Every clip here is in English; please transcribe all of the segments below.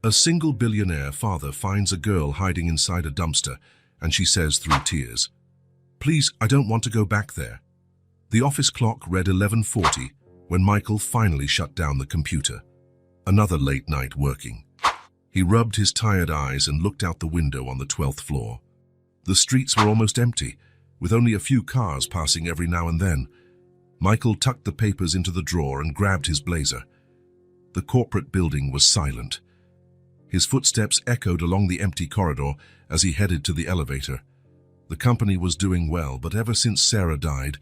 A single billionaire father finds a girl hiding inside a dumpster, and she says through tears, "Please, I don't want to go back there." The office clock read 11:40 when Michael finally shut down the computer. Another late night working. He rubbed his tired eyes and looked out the window on the 12th floor. The streets were almost empty, with only a few cars passing every now and then. Michael tucked the papers into the drawer and grabbed his blazer. The corporate building was silent. His footsteps echoed along the empty corridor as he headed to the elevator. The company was doing well, but ever since Sarah died,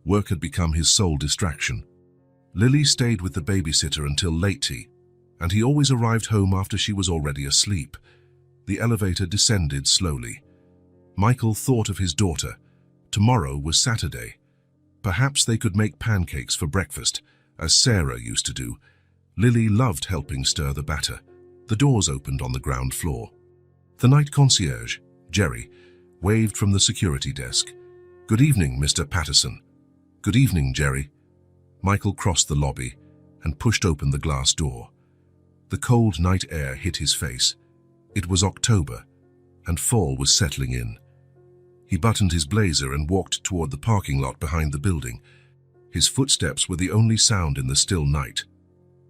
work had become his sole distraction. Lily stayed with the babysitter until late tea, and he always arrived home after she was already asleep. The elevator descended slowly. Michael thought of his daughter. Tomorrow was Saturday. Perhaps they could make pancakes for breakfast, as Sarah used to do. Lily loved helping stir the batter. The doors opened on the ground floor. The night concierge, Jerry, waved from the security desk. "Good evening, Mr. Patterson." "Good evening, Jerry." Michael crossed the lobby and pushed open the glass door. The cold night air hit his face. It was October, and fall was settling in. He buttoned his blazer and walked toward the parking lot behind the building. His footsteps were the only sound in the still night.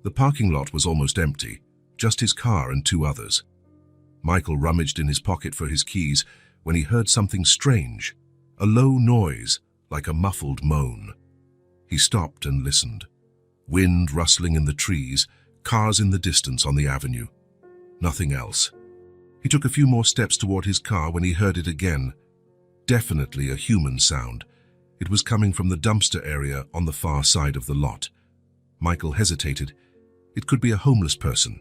The parking lot was almost empty, just his car and two others. Michael rummaged in his pocket for his keys when he heard something strange, a low noise like a muffled moan. He stopped and listened. Wind rustling in the trees, cars in the distance on the avenue. Nothing else. He took a few more steps toward his car when he heard it again. Definitely a human sound. It was coming from the dumpster area on the far side of the lot. Michael hesitated. It could be a homeless person,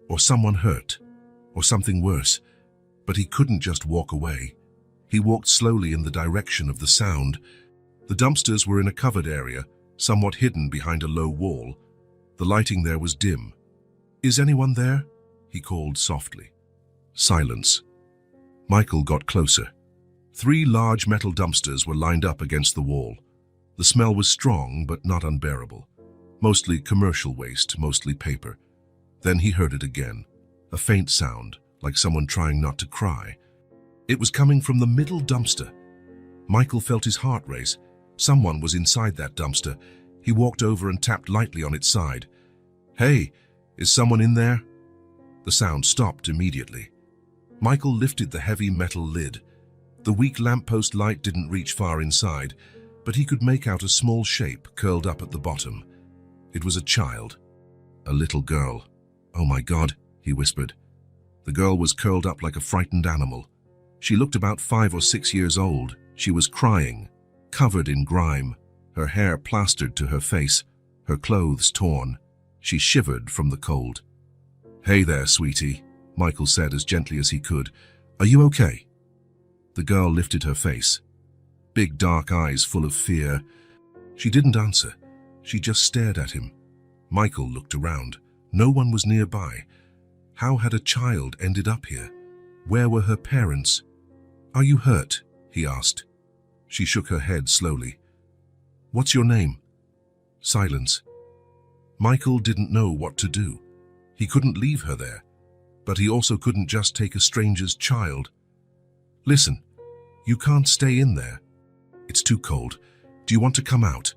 or someone hurt, or something worse, but he couldn't just walk away. He walked slowly in the direction of the sound. The dumpsters were in a covered area, somewhat hidden behind a low wall. The lighting there was dim. "Is anyone there?" he called softly. Silence. Michael got closer. 3 large metal dumpsters were lined up against the wall. The smell was strong but not unbearable. Mostly commercial waste, mostly paper. Then he heard it again, a faint sound, like someone trying not to cry. It was coming from the middle dumpster. Michael felt his heart race. Someone was inside that dumpster. He walked over and tapped lightly on its side. "Hey, is someone in there?" The sound stopped immediately. Michael lifted the heavy metal lid. The weak lamppost light didn't reach far inside, but he could make out a small shape curled up at the bottom. It was a child, a little girl. "Oh my God," he whispered. The girl was curled up like a frightened animal. She looked about 5 or 6 years old. She was crying, covered in grime, her hair plastered to her face, her clothes torn. She shivered from the cold. "Hey there, sweetie," Michael said as gently as he could. "Are you okay?" The girl lifted her face, big dark eyes full of fear. She didn't answer. She just stared at him. Michael looked around. No one was nearby. How had a child ended up here? Where were her parents? "Are you hurt?" he asked. She shook her head slowly. "What's your name?" Silence. Michael didn't know what to do. He couldn't leave her there, but he also couldn't just take a stranger's child. "Listen, you can't stay in there. It's too cold. Do you want to come out?"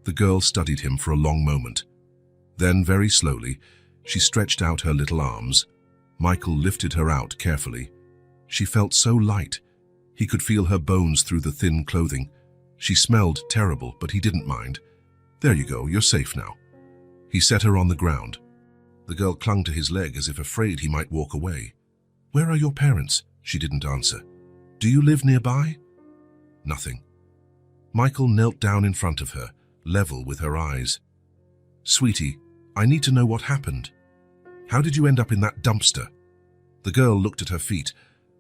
The girl studied him for a long moment. Then, very slowly, she stretched out her little arms. Michael lifted her out carefully. She felt so light. He could feel her bones through the thin clothing. She smelled terrible, but he didn't mind. "There you go, you're safe now." He set her on the ground. The girl clung to his leg as if afraid he might walk away. "Where are your parents?" She didn't answer. "Do you live nearby?" Nothing. Michael knelt down in front of her, level with her eyes. "Sweetie, I need to know what happened. How did you end up in that dumpster?" The girl looked at her feet.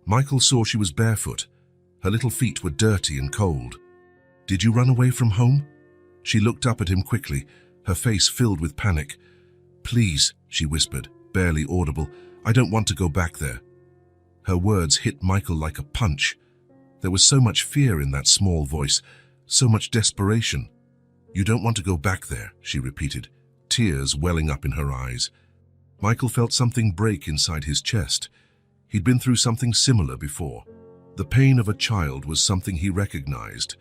Michael saw she was barefoot. Her little feet were dirty and cold. "Did you run away from home?" She looked up at him quickly, her face filled with panic. "Please," she whispered, barely audible, "I don't want to go back there." Her words hit Michael like a punch. There was so much fear in that small voice, so much desperation. "You don't want to go back there," she repeated, tears welling up in her eyes. Michael felt something break inside his chest. He'd been through something similar before. The pain of a child was something he recognized.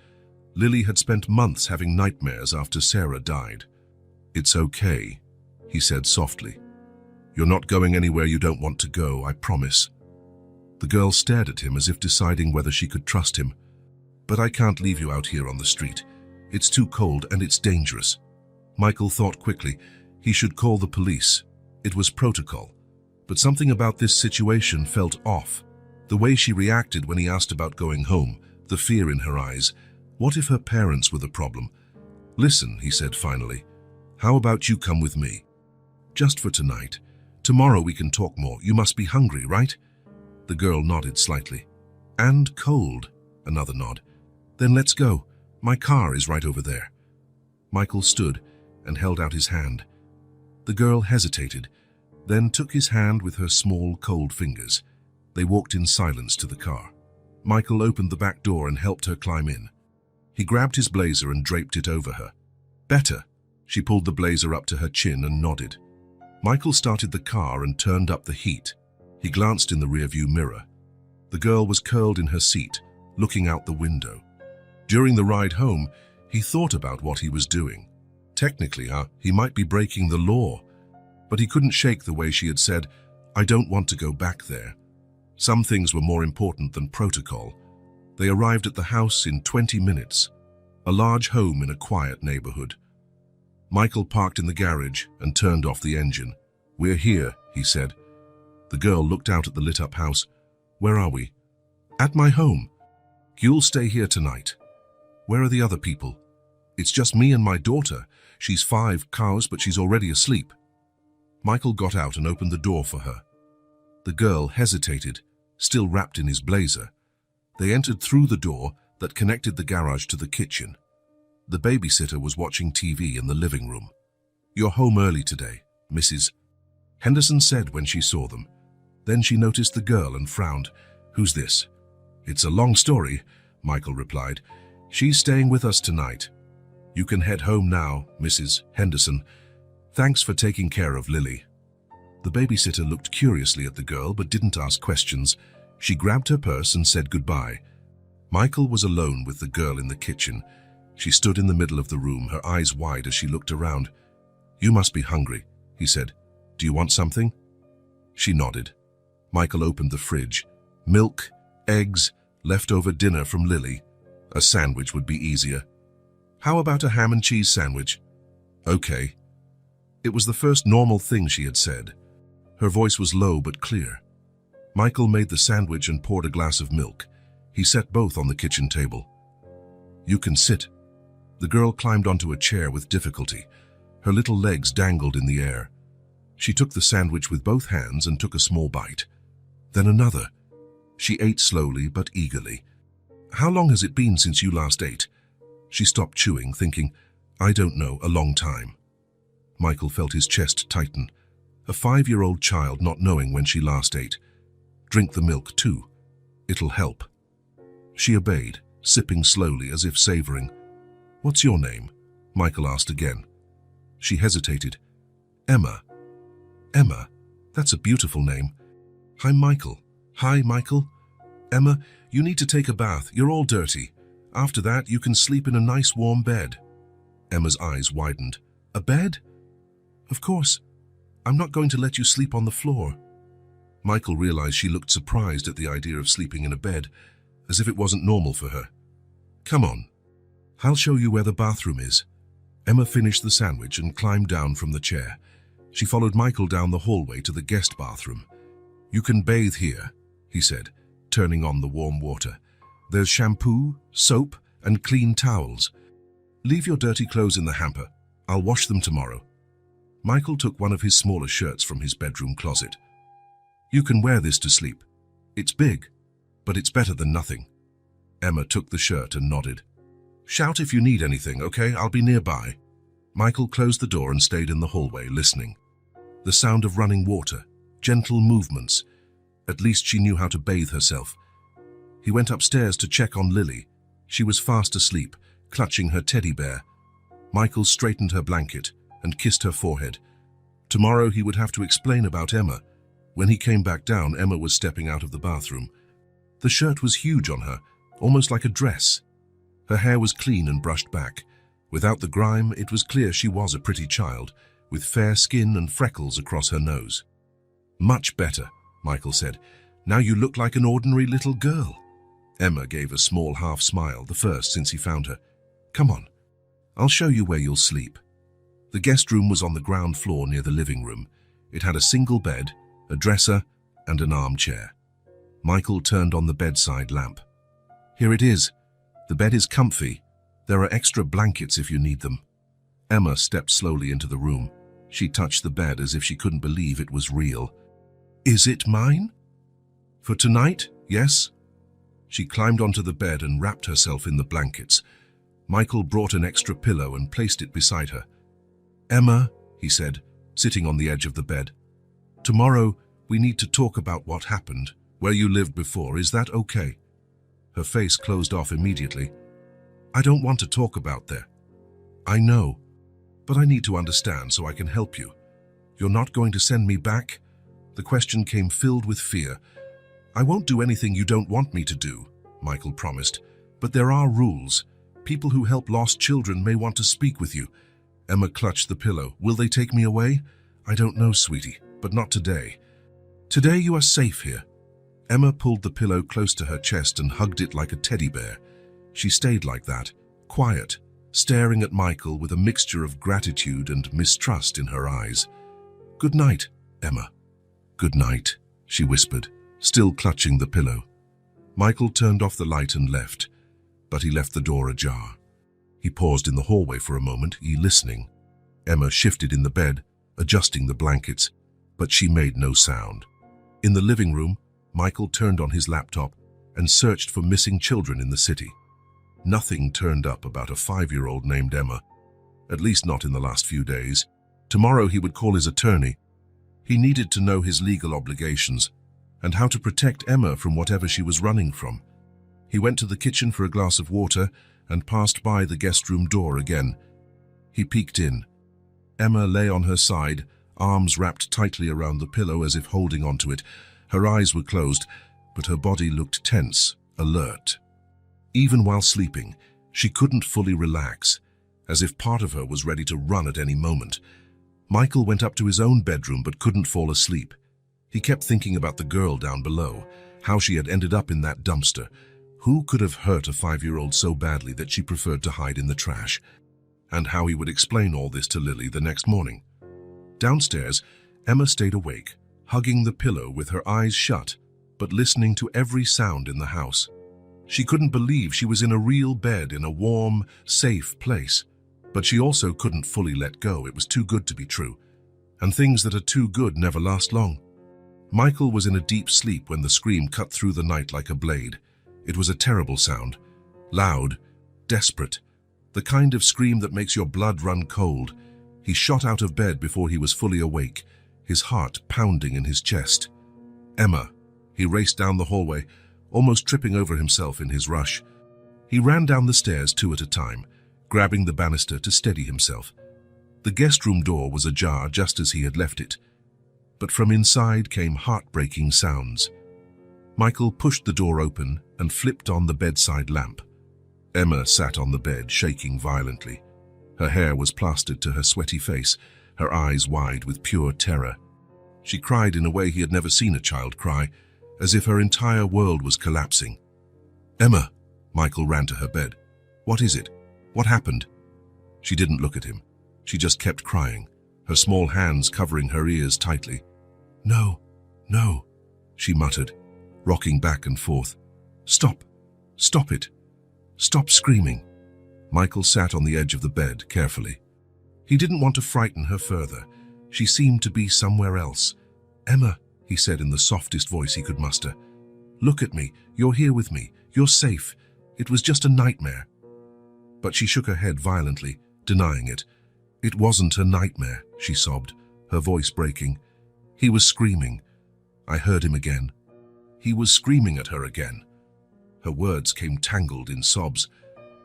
Lily had spent months having nightmares after Sarah died. "It's okay," he said softly. "You're not going anywhere you don't want to go, I promise." The girl stared at him as if deciding whether she could trust him. "But I can't leave you out here on the street. It's too cold and it's dangerous." Michael thought quickly. He should call the police. It was protocol. But something about this situation felt off. The way she reacted when he asked about going home, the fear in her eyes. What if her parents were the problem? "Listen," he said finally. "How about you come with me? Just for tonight. Tomorrow we can talk more. You must be hungry, right?" The girl nodded slightly. "And cold." Another nod. "Then let's go. My car is right over there." Michael stood and held out his hand. The girl hesitated, then took his hand with her small, cold fingers. They walked in silence to the car. Michael opened the back door and helped her climb in. He grabbed his blazer and draped it over her. "Better." She pulled the blazer up to her chin and nodded. Michael started the car and turned up the heat. He glanced in the rearview mirror. The girl was curled in her seat, looking out the window. During the ride home, he thought about what he was doing. Technically, he might be breaking the law, but he couldn't shake the way she had said, "I don't want to go back there." Some things were more important than protocol. They arrived at the house in 20 minutes, a large home in a quiet neighborhood. Michael parked in the garage and turned off the engine. "We're here," he said. The girl looked out at the lit-up house. "Where are we?" "At my home." "You'll stay here tonight." "Where are the other people?" "It's just me and my daughter. She's 5 cows, but she's already asleep." Michael got out and opened the door for her. The girl hesitated, still wrapped in his blazer. They entered through the door that connected the garage to the kitchen. The babysitter was watching TV in the living room. "You're home early today, Mrs. Henderson said when she saw them. Then she noticed the girl and frowned. "Who's this?" "It's a long story," Michael replied. "She's staying with us tonight. You can head home now, Mrs. Henderson. Thanks for taking care of Lily." The babysitter looked curiously at the girl but didn't ask questions. She grabbed her purse and said goodbye. Michael was alone with the girl in the kitchen. She stood in the middle of the room, her eyes wide as she looked around. "You must be hungry," he said. "Do you want something?" She nodded. Michael opened the fridge. Milk, eggs, leftover dinner from Lily. A sandwich would be easier. "How about a ham and cheese sandwich?" "Okay." It was the first normal thing she had said. Her voice was low but clear. Michael made the sandwich and poured a glass of milk. He set both on the kitchen table. "You can sit." The girl climbed onto a chair with difficulty. Her little legs dangled in the air. She took the sandwich with both hands and took a small bite. Then another. She ate slowly but eagerly. "How long has it been since you last ate?" She stopped chewing, thinking, "I don't know, a long time." Michael felt his chest tighten. A 5-year-old child not knowing when she last ate. "Drink the milk too. It'll help." She obeyed, sipping slowly as if savoring. "What's your name?" Michael asked again. She hesitated. "Emma." "Emma? That's a beautiful name." "Hi, Michael." "Hi, Michael." "Emma, you need to take a bath. You're all dirty. After that, you can sleep in a nice warm bed." Emma's eyes widened. "A bed?" "Of course. I'm not going to let you sleep on the floor." Michael realized she looked surprised at the idea of sleeping in a bed, as if it wasn't normal for her. "Come on. I'll show you where the bathroom is." Emma finished the sandwich and climbed down from the chair. She followed Michael down the hallway to the guest bathroom. "You can bathe here," he said, turning on the warm water. "There's shampoo, soap, and clean towels. Leave your dirty clothes in the hamper. I'll wash them tomorrow." Michael took one of his smaller shirts from his bedroom closet. "You can wear this to sleep. It's big, but it's better than nothing." Emma took the shirt and nodded. "Shout if you need anything, okay? I'll be nearby." Michael closed the door and stayed in the hallway, listening. The sound of running water, gentle movements. At least she knew how to bathe herself. He went upstairs to check on Lily. She was fast asleep, clutching her teddy bear. Michael straightened her blanket and kissed her forehead. Tomorrow he would have to explain about Emma. When he came back down, Emma was stepping out of the bathroom. The shirt was huge on her, almost like a dress. Her hair was clean and brushed back. Without the grime, it was clear she was a pretty child, with fair skin and freckles across her nose. "Much better," Michael said. "Now you look like an ordinary little girl." Emma gave a small half smile, the first since he found her. "Come on, I'll show you where you'll sleep." The guest room was on the ground floor near the living room. It had a single bed, a dresser, and an armchair. Michael turned on the bedside lamp. "Here it is. The bed is comfy. There are extra blankets if you need them." Emma stepped slowly into the room. She touched the bed as if she couldn't believe it was real. "Is it mine?" "For tonight, yes." She climbed onto the bed and wrapped herself in the blankets. Michael brought an extra pillow and placed it beside her. "Emma," he said, sitting on the edge of the bed, "tomorrow we need to talk about what happened, where you lived before. Is that okay?" Her face closed off immediately. "I don't want to talk about that." "I know, but I need to understand so I can help you. You're not going to send me back?" The question came filled with fear. "I won't do anything you don't want me to do," Michael promised. "But there are rules. People who help lost children may want to speak with you." Emma clutched the pillow. "Will they take me away?" "I don't know, sweetie, but not today. Today you are safe here." Emma pulled the pillow close to her chest and hugged it like a teddy bear. She stayed like that, quiet, staring at Michael with a mixture of gratitude and mistrust in her eyes. "Good night, Emma." "Good night," she whispered, still clutching the pillow. Michael turned off the light and left, but he left the door ajar. He paused in the hallway for a moment, listening. Emma shifted in the bed, adjusting the blankets, but she made no sound. In the living room, Michael turned on his laptop and searched for missing children in the city. Nothing turned up about a 5-year-old named Emma, at least not in the last few days. Tomorrow he would call his attorney. He needed to know his legal obligations and how to protect Emma from whatever she was running from. He went to the kitchen for a glass of water and passed by the guest room door again. He peeked in. Emma lay on her side, arms wrapped tightly around the pillow as if holding onto it. Her eyes were closed, but her body looked tense, alert. Even while sleeping, she couldn't fully relax, as if part of her was ready to run at any moment. Michael went up to his own bedroom but couldn't fall asleep. He kept thinking about the girl down below, how she had ended up in that dumpster. Who could have hurt a 5-year-old so badly that she preferred to hide in the trash? And how he would explain all this to Lily the next morning. Downstairs, Emma stayed awake, hugging the pillow with her eyes shut, but listening to every sound in the house. She couldn't believe she was in a real bed in a warm, safe place. But she also couldn't fully let go. It was too good to be true. And things that are too good never last long. Michael was in a deep sleep when the scream cut through the night like a blade. It was a terrible sound. Loud, desperate. The kind of scream that makes your blood run cold. He shot out of bed before he was fully awake, his heart pounding in his chest. "Emma." He raced down the hallway, almost tripping over himself in his rush. He ran down the stairs 2 at a time, grabbing the banister to steady himself. The guest room door was ajar just as he had left it, but from inside came heartbreaking sounds. Michael pushed the door open and flipped on the bedside lamp. Emma sat on the bed, shaking violently. Her hair was plastered to her sweaty face, her eyes wide with pure terror. She cried in a way he had never seen a child cry, as if her entire world was collapsing. "Emma!" Michael ran to her bed. "What is it? What happened?" She didn't look at him. She just kept crying, her small hands covering her ears tightly. "No, no," she muttered, rocking back and forth. "Stop. Stop it. Stop screaming." Michael sat on the edge of the bed carefully. He didn't want to frighten her further. She seemed to be somewhere else. "Emma," he said in the softest voice he could muster. "Look at me. You're here with me. You're safe. It was just a nightmare." But she shook her head violently, denying it. "It wasn't a nightmare," she sobbed, her voice breaking. "He was screaming. I heard him again. He was screaming at her again." Her words came tangled in sobs.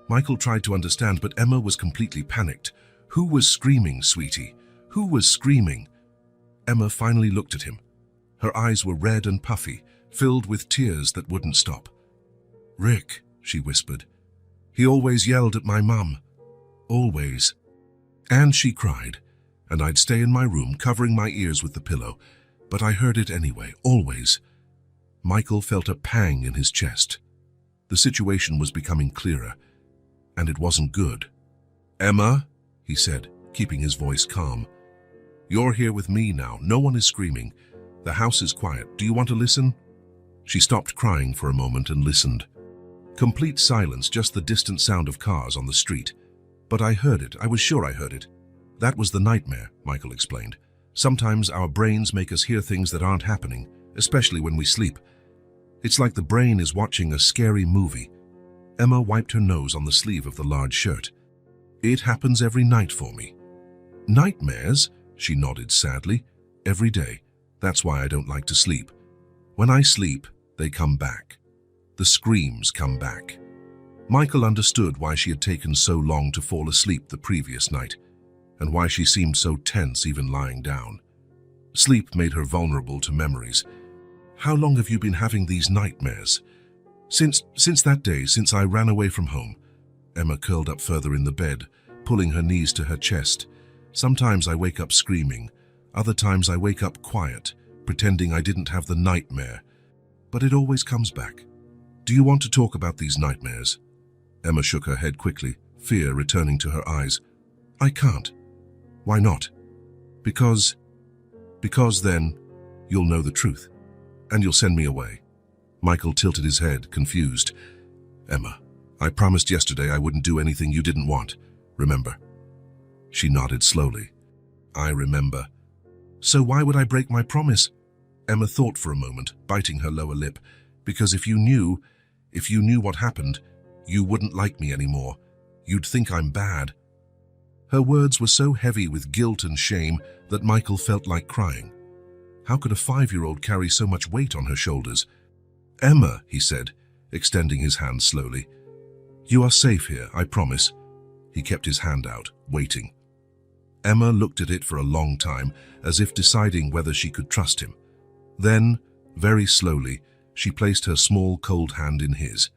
Michael tried to understand, but Emma was completely panicked. "Who was screaming, sweetie? Who was screaming?" Emma finally looked at him. Her eyes were red and puffy, filled with tears that wouldn't stop. "Rick," she whispered. "He always yelled at my mum. Always." And she cried, and I'd stay in my room covering my ears with the pillow, but I heard it anyway, always. Michael felt a pang in his chest. The situation was becoming clearer, and it wasn't good. "Emma," he said, keeping his voice calm. "You're here with me now. No one is screaming. The house is quiet. Do you want to listen?" She stopped crying for a moment and listened. Complete silence, just the distant sound of cars on the street. "But I heard it. I was sure I heard it." "That was the nightmare," Michael explained. "Sometimes our brains make us hear things that aren't happening, especially when we sleep. It's like the brain is watching a scary movie." Emma wiped her nose on the sleeve of the large shirt. "It happens every night for me." "Nightmares?" She nodded sadly. "Every day. That's why I don't like to sleep. When I sleep, they come back. The screams come back." Michael understood why she had taken so long to fall asleep the previous night, and why she seemed so tense even lying down. Sleep made her vulnerable to memories. "How long have you been having these nightmares?" Since that day, since I ran away from home." Emma curled up further in the bed, pulling her knees to her chest. "Sometimes I wake up screaming. Other times I wake up quiet, pretending I didn't have the nightmare. But it always comes back. Do you want to talk about these nightmares?" Emma shook her head quickly, fear returning to her eyes. "I can't." "Why not?" Because then you'll know the truth, and you'll send me away." Michael tilted his head, confused. "Emma, I promised yesterday I wouldn't do anything you didn't want. Remember?" She nodded slowly. "I remember." "So why would I break my promise?" Emma thought for a moment, biting her lower lip. "Because if you knew what happened, you wouldn't like me anymore. You'd think I'm bad." Her words were so heavy with guilt and shame that Michael felt like crying. How could a 5-year-old carry so much weight on her shoulders? "Emma," he said, extending his hand slowly. "You are safe here, I promise." He kept his hand out, waiting. Emma looked at it for a long time, as if deciding whether she could trust him. Then, very slowly, she placed her small, cold hand in his.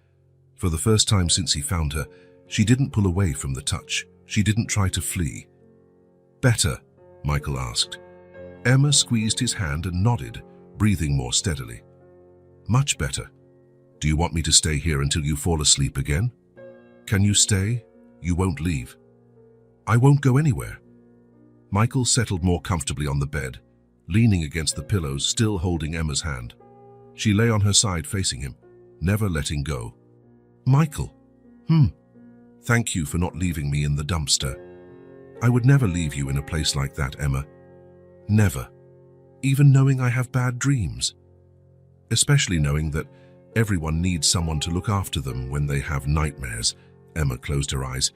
For the first time since he found her, she didn't pull away from the touch. She didn't try to flee. "Better?" Michael asked. Emma squeezed his hand and nodded, breathing more steadily. "Much better. Do you want me to stay here until you fall asleep again?" "Can you stay? You won't leave?" "I won't go anywhere." Michael settled more comfortably on the bed, leaning against the pillows, still holding Emma's hand. She lay on her side facing him, never letting go. "Michael, thank you for not leaving me in the dumpster. I would never leave you in a place like that, Emma. Never. Even knowing I have bad dreams. Especially knowing that everyone needs someone to look after them when they have nightmares." Emma closed her eyes,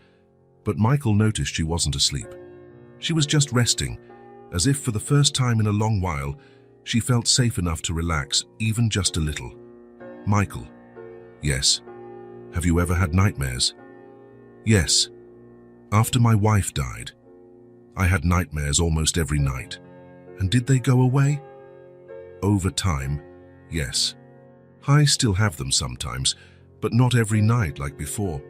but Michael noticed she wasn't asleep. She was just resting, as if for the first time in a long while, she felt safe enough to relax, even just a little. "Michael." "Yes." "Have you ever had nightmares?" "Yes. After my wife died, I had nightmares almost every night." "And did they go away?" "Over time, yes. I still have them sometimes, but not every night like before."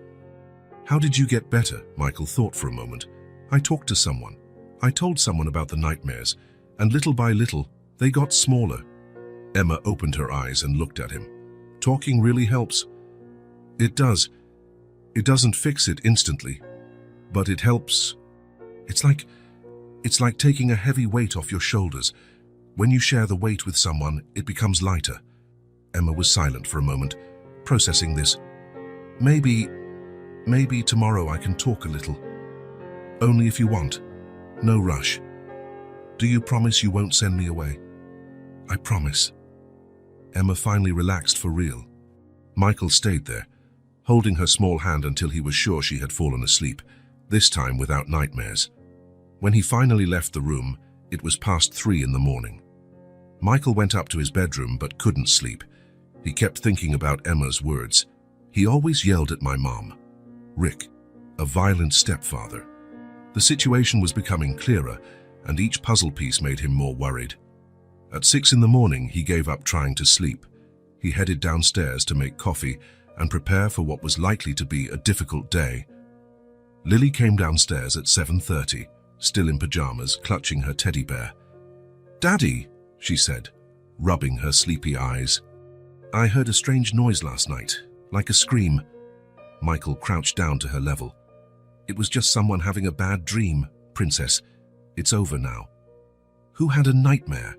"How did you get better?" Michael thought for a moment. "I talked to someone. I told someone about the nightmares, and little by little, they got smaller." Emma opened her eyes and looked at him. "Talking really helps." "It does. It doesn't fix it instantly, but it helps. It's like taking a heavy weight off your shoulders. When you share the weight with someone, it becomes lighter." Emma was silent for a moment, processing this. Maybe tomorrow I can talk a little. Only if you want. No rush. Do you promise you won't send me away?" "I promise." Emma finally relaxed for real. Michael stayed there, holding her small hand until he was sure she had fallen asleep, this time without nightmares. When he finally left the room, it was past 3 in the morning. Michael went up to his bedroom but couldn't sleep. He kept thinking about Emma's words. "He always yelled at my mom. Rick, a violent stepfather." The situation was becoming clearer, and each puzzle piece made him more worried. At 6 in the morning, he gave up trying to sleep. He headed downstairs to make coffee and prepare for what was likely to be a difficult day. Lily came downstairs at 7:30, still in pajamas, clutching her teddy bear. "Daddy," she said, rubbing her sleepy eyes. "I heard a strange noise last night, like a scream." Michael crouched down to her level. "It was just someone having a bad dream, Princess. It's over now." "Who had a nightmare?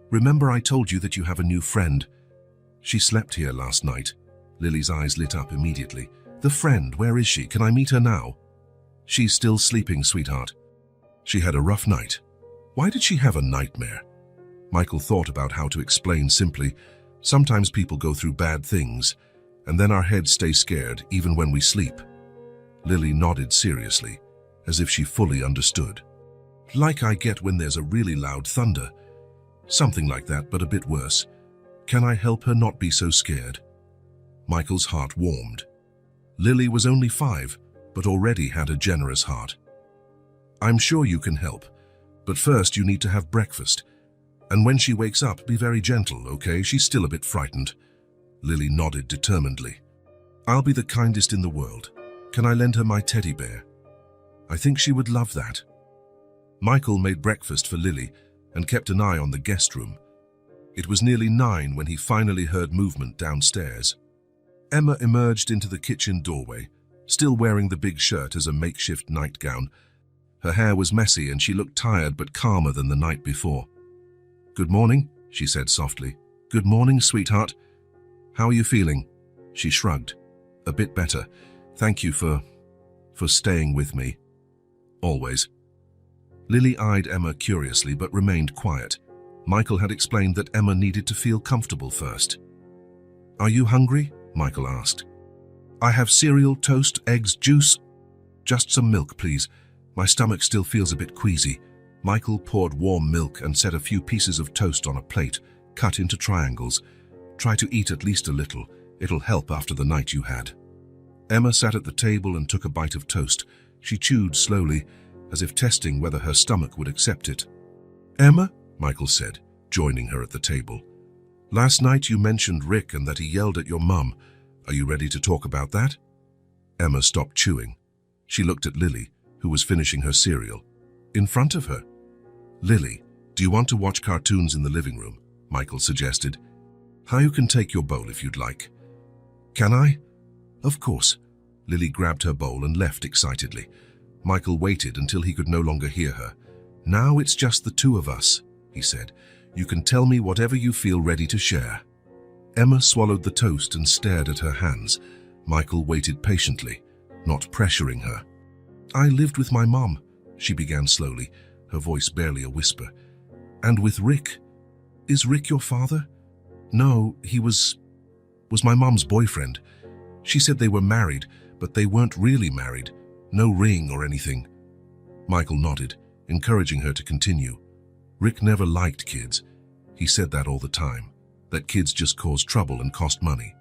Remember I told you that you have a new friend?" "She slept here last night." Lily's eyes lit up immediately. "The friend, where is she? Can I meet her now?" "She's still sleeping, sweetheart." "She had a rough night." "Why did she have a nightmare?" Michael thought about how to explain simply. Sometimes people go through bad things, and then our heads stay scared even when we sleep. Lily nodded seriously, as if she fully understood. "Like I get when there's a really loud thunder. Something like that, but a bit worse. Can I help her not be so scared?" Michael's heart warmed. Lily was only 5, but already had a generous heart. "I'm sure you can help, but first you need to have breakfast. And when she wakes up, be very gentle, okay? She's still a bit frightened." Lily nodded determinedly. "I'll be the kindest in the world. Can I lend her my teddy bear?" "I think she would love that." Michael made breakfast for Lily and kept an eye on the guest room. It was nearly 9 when he finally heard movement downstairs. Emma emerged into the kitchen doorway, still wearing the big shirt as a makeshift nightgown. Her hair was messy and she looked tired but calmer than the night before. "Good morning," she said softly. "Good morning, sweetheart. How are you feeling?" She shrugged. "A bit better. Thank you for staying with me." "Always." Lily eyed Emma curiously but remained quiet. Michael had explained that Emma needed to feel comfortable first. "Are you hungry?" Michael asked. "I have cereal, toast, eggs, juice." "Just some milk, please. My stomach still feels a bit queasy." Michael poured warm milk and set a few pieces of toast on a plate, cut into triangles. "Try to eat at least a little. It'll help after the night you had." Emma sat at the table and took a bite of toast. She chewed slowly, as if testing whether her stomach would accept it. "Emma," Michael said, joining her at the table. "Last night you mentioned Rick and that he yelled at your mum. Are you ready to talk about that?" Emma stopped chewing. She looked at Lily, who was finishing her cereal. In front of her. "Lily, do you want to watch cartoons in the living room?" Michael suggested. "You can take your bowl if you'd like." "Can I?" "Of course." Lily grabbed her bowl and left excitedly. Michael waited until he could no longer hear her. "Now it's just the two of us," he said. "You can tell me whatever you feel ready to share." Emma swallowed the toast and stared at her hands. Michael waited patiently, not pressuring her. "I lived with my mom," she began slowly, her voice barely a whisper. "And with Rick." "Is Rick your father?" "No, he was my mom's boyfriend. She said they were married, but they weren't really married. No ring or anything." Michael nodded, encouraging her to continue. "Rick never liked kids. He said that all the time, that kids just cause trouble and cost money.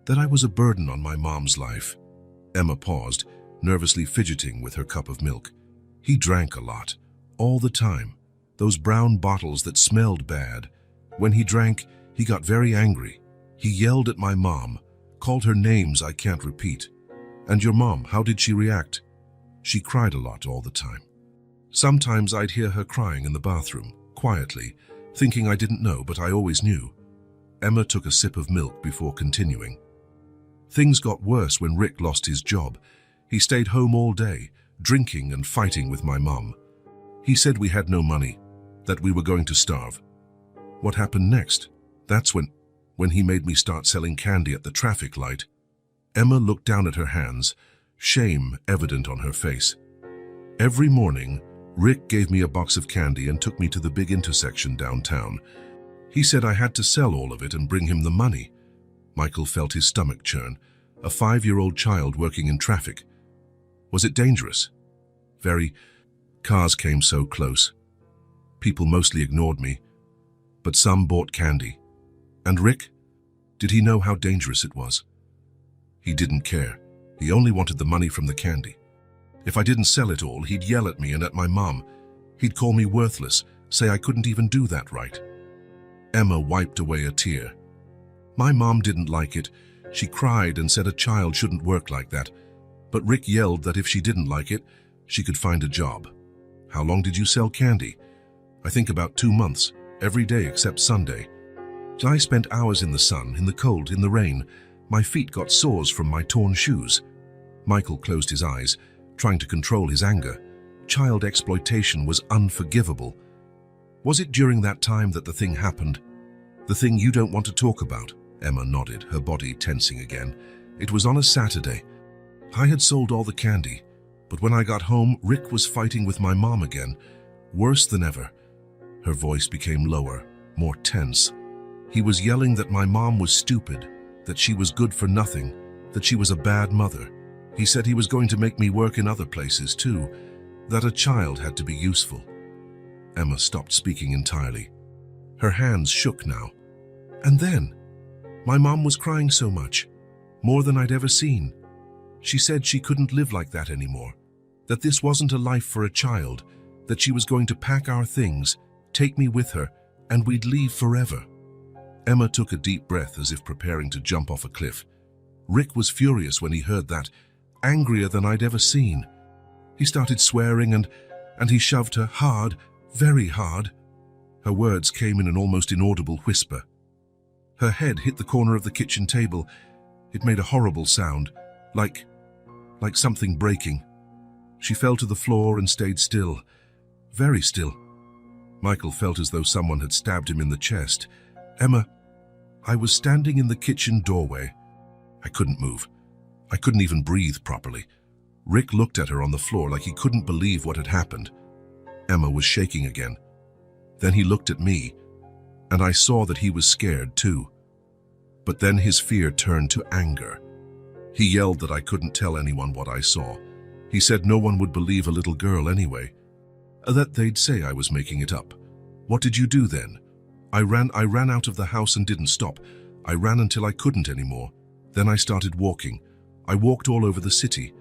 That I was a burden on my mom's life." Emma paused, nervously fidgeting with her cup of milk. "He drank a lot, all the time. Those brown bottles that smelled bad. When he drank, he got very angry. He yelled at my mom, called her names I can't repeat." "And your mom, how did she react?" "She cried a lot all the time. Sometimes I'd hear her crying in the bathroom, quietly, thinking I didn't know, but I always knew." Emma took a sip of milk before continuing. "Things got worse when Rick lost his job. He stayed home all day, drinking and fighting with my mom. He said we had no money, that we were going to starve." "What happened next?" "That's when he made me start selling candy at the traffic light." Emma looked down at her hands, shame evident on her face. "Every morning, Rick gave me a box of candy and took me to the big intersection downtown. He said I had to sell all of it and bring him the money." Michael felt his stomach churn. A 5-year-old child working in traffic. "Was it dangerous?" "Very. Cars came so close. People mostly ignored me, but some bought candy." "And Rick? Did he know how dangerous it was?" "He didn't care. He only wanted the money from the candy. If I didn't sell it all, he'd yell at me and at my mom. He'd call me worthless, say I couldn't even do that right. Emma wiped away a tear. My mom didn't like it. She cried and said a child shouldn't work like that. But Rick yelled that if she didn't like it, she could find a job. How long did you sell candy? I think about 2 months, every day except Sunday. I spent hours in the sun, in the cold, in the rain. My feet got sores from my torn shoes. Michael closed his eyes, trying to control his anger. Child exploitation was unforgivable. Was it during that time that the thing happened? The thing you don't want to talk about? Emma nodded, her body tensing again. It was on a Saturday. I had sold all the candy, but when I got home, Rick was fighting with my mom again, worse than ever. Her voice became lower, more tense. He was yelling that my mom was stupid, that she was good for nothing, that she was a bad mother. He said he was going to make me work in other places too, that a child had to be useful. Emma stopped speaking entirely. Her hands shook now. And then, my mom was crying so much, more than I'd ever seen. She said she couldn't live like that anymore, that this wasn't a life for a child, that she was going to pack our things, take me with her, and we'd leave forever. Emma took a deep breath as if preparing to jump off a cliff. Rick was furious when he heard that, angrier than I'd ever seen. He started swearing and he shoved her hard, very hard. Her words came in an almost inaudible whisper. Her head hit the corner of the kitchen table. It made a horrible sound, like something breaking. She fell to the floor and stayed still, very still. Michael felt as though someone had stabbed him in the chest. Emma, I was standing in the kitchen doorway. I couldn't move. I couldn't even breathe properly. Rick looked at her on the floor like he couldn't believe what had happened. Emma was shaking again. Then he looked at me, and I saw that he was scared too. But then his fear turned to anger. He yelled that I couldn't tell anyone what I saw. He said no one would believe a little girl anyway. That they'd say I was making it up. What did you do then? I ran out of the house and didn't stop. I ran until I couldn't anymore. Then I started walking. I walked all over the city.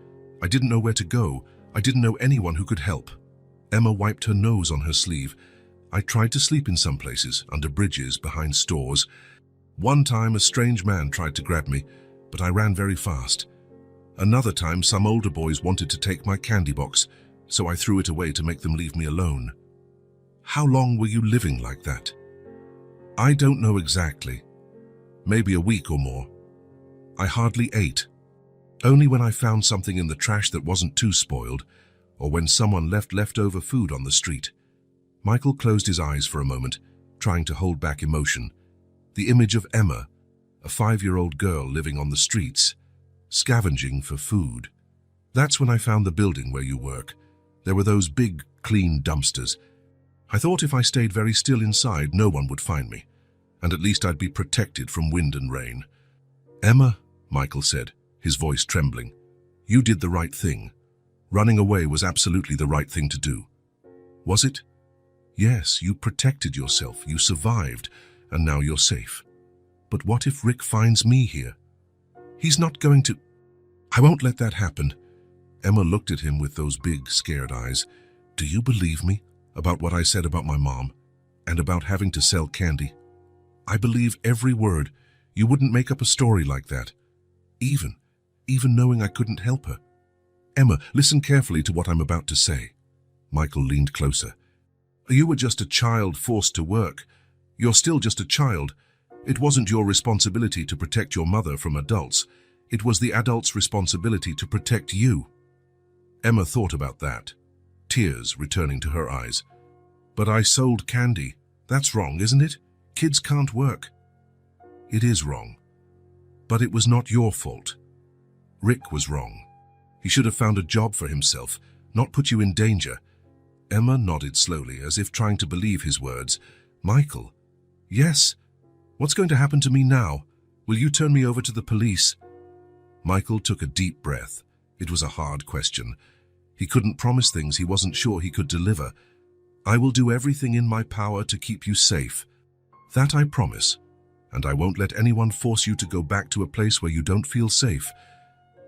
I didn't know where to go. I didn't know anyone who could help. Emma wiped her nose on her sleeve. I tried to sleep in some places, under bridges, behind stores. One time a strange man tried to grab me, but I ran very fast. Another time some older boys wanted to take my candy box, so I threw it away to make them leave me alone. How long were you living like that? I don't know exactly. Maybe a week or more. I hardly ate. Only when I found something in the trash that wasn't too spoiled, or when someone left leftover food on the street. Michael closed his eyes for a moment, trying to hold back emotion. The image of Emma, a 5-year-old girl living on the streets, scavenging for food. That's when I found the building where you work. There were those big, clean dumpsters. I thought if I stayed very still inside, no one would find me, and at least I'd be protected from wind and rain. Emma, Michael said, his voice trembling, you did the right thing. Running away was absolutely the right thing to do. Was it? Yes, you protected yourself, you survived, and now you're safe. But what if Rick finds me here? He's not going to... I won't let that happen. Emma looked at him with those big, scared eyes. Do you believe me about what I said about my mom and about having to sell candy? I believe every word. You wouldn't make up a story like that. Even knowing I couldn't help her. Emma, listen carefully to what I'm about to say. Michael leaned closer. You were just a child forced to work. You're still just a child. It wasn't your responsibility to protect your mother from adults. It was the adults' responsibility to protect you. Emma thought about that, tears returning to her eyes. But I sold candy. That's wrong, isn't it? Kids can't work. It is wrong. But it was not your fault. Rick was wrong. He should have found a job for himself, not put you in danger. Emma nodded slowly, as if trying to believe his words. Michael? Yes. What's going to happen to me now? Will you turn me over to the police? Michael took a deep breath. It was a hard question. He couldn't promise things he wasn't sure he could deliver. I will do everything in my power to keep you safe. That I promise. And I won't let anyone force you to go back to a place where you don't feel safe.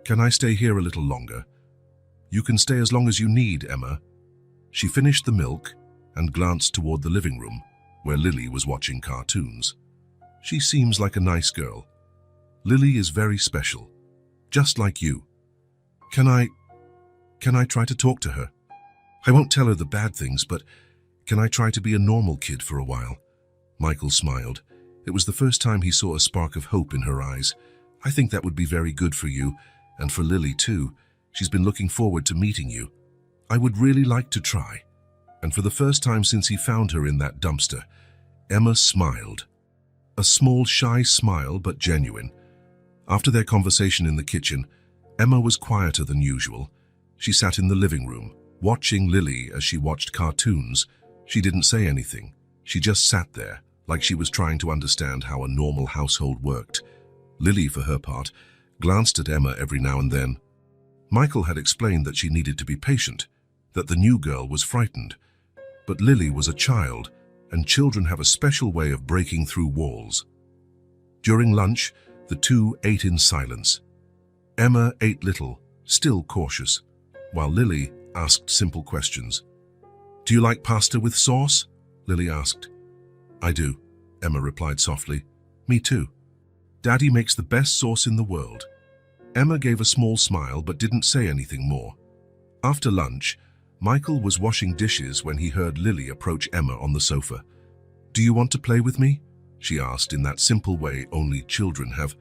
Can I stay here a little longer? You can stay as long as you need, Emma. She finished the milk, and glanced toward the living room, where Lily was watching cartoons. She seems like a nice girl. Lily is very special, just like you. Can I try to talk to her? I won't tell her the bad things, but can I try to be a normal kid for a while? Michael smiled. It was the first time he saw a spark of hope in her eyes. I think that would be very good for you, and for Lily too. She's been looking forward to meeting you. I would really like to try. And for the first time since he found her in that dumpster, Emma smiled. A small, shy smile, but genuine. After their conversation in the kitchen, Emma was quieter than usual. She sat in the living room, watching Lily as she watched cartoons. She didn't say anything. She just sat there, like she was trying to understand how a normal household worked. Lily, for her part, glanced at Emma every now and then. Michael had explained that she needed to be patient, that the new girl was frightened. But Lily was a child, and children have a special way of breaking through walls. During lunch, the two ate in silence. Emma ate little, still cautious, while Lily asked simple questions. "Do you like pasta with sauce?" Lily asked. "I do," Emma replied softly. "Me too. Daddy makes the best sauce in the world." Emma gave a small smile but didn't say anything more. After lunch, Michael was washing dishes when he heard Lily approach Emma on the sofa. "Do you want to play with me?" she asked in that simple way only children have.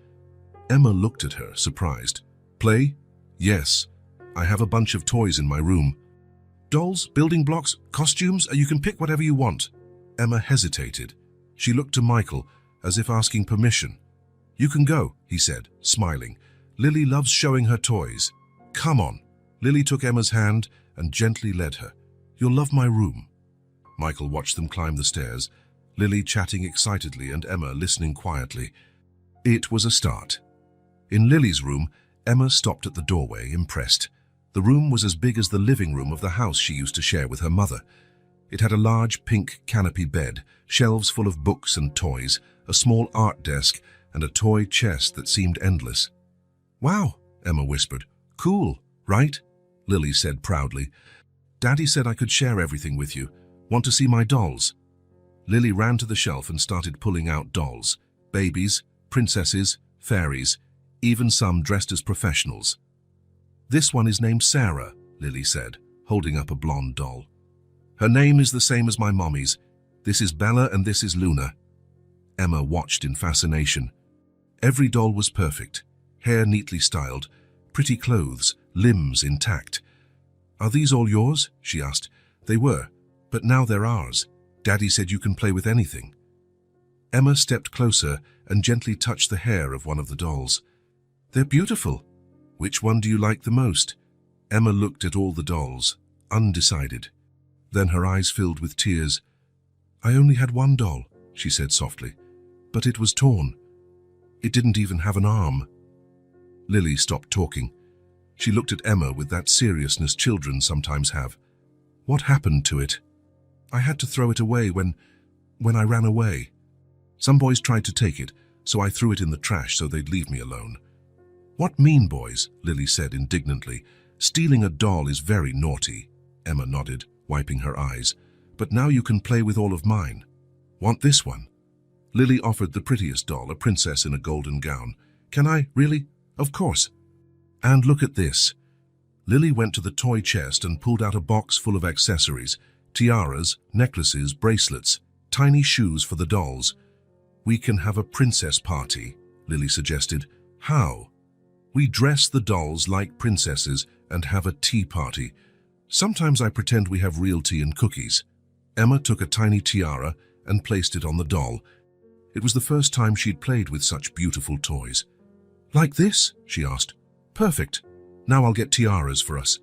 Emma looked at her, surprised. "Play? Yes. I have a bunch of toys in my room. Dolls, building blocks, costumes, you can pick whatever you want." Emma hesitated. She looked to Michael, as if asking permission. "You can go," he said, smiling. "Lily loves showing her toys. Come on." Lily took Emma's hand and gently led her. "You'll love my room." Michael watched them climb the stairs, Lily chatting excitedly and Emma listening quietly. It was a start. In Lily's room, Emma stopped at the doorway, impressed. The room was as big as the living room of the house she used to share with her mother. It had a large pink canopy bed, shelves full of books and toys, a small art desk, and a toy chest that seemed endless. "Wow," Emma whispered. "Cool, right?" Lily said proudly. "Daddy said I could share everything with you. Want to see my dolls?" Lily ran to the shelf and started pulling out dolls. Babies, princesses, fairies, even some dressed as professionals. "This one is named Sarah," Lily said, holding up a blonde doll. "Her name is the same as my mommy's. This is Bella and this is Luna." Emma watched in fascination. Every doll was perfect, hair neatly styled, pretty clothes, limbs intact. "Are these all yours?" she asked. "They were, but now they're ours. Daddy said you can play with anything." Emma stepped closer and gently touched the hair of one of the dolls. "They're beautiful. Which one do you like the most?" Emma looked at all the dolls, undecided. Then her eyes filled with tears. "I only had one doll," she said softly, "but it was torn. It didn't even have an arm." Lily stopped talking. She looked at Emma with that seriousness children sometimes have. "What happened to it?" "I had to throw it away when I ran away. Some boys tried to take it, so I threw it in the trash so they'd leave me alone." "What mean boys?" Lily said indignantly. "Stealing a doll is very naughty." Emma nodded, wiping her eyes. "But now you can play with all of mine. Want this one?" Lily offered the prettiest doll, a princess in a golden gown. "Can I? Really? Of course. And look at this." Lily went to the toy chest and pulled out a box full of accessories, tiaras, necklaces, bracelets, tiny shoes for the dolls. "We can have a princess party," Lily suggested. "How?" "We dress the dolls like princesses and have a tea party. Sometimes I pretend we have real tea and cookies." Emma took a tiny tiara and placed it on the doll. It was the first time she'd played with such beautiful toys. "Like this?" she asked. "Perfect. Now I'll get tiaras for us."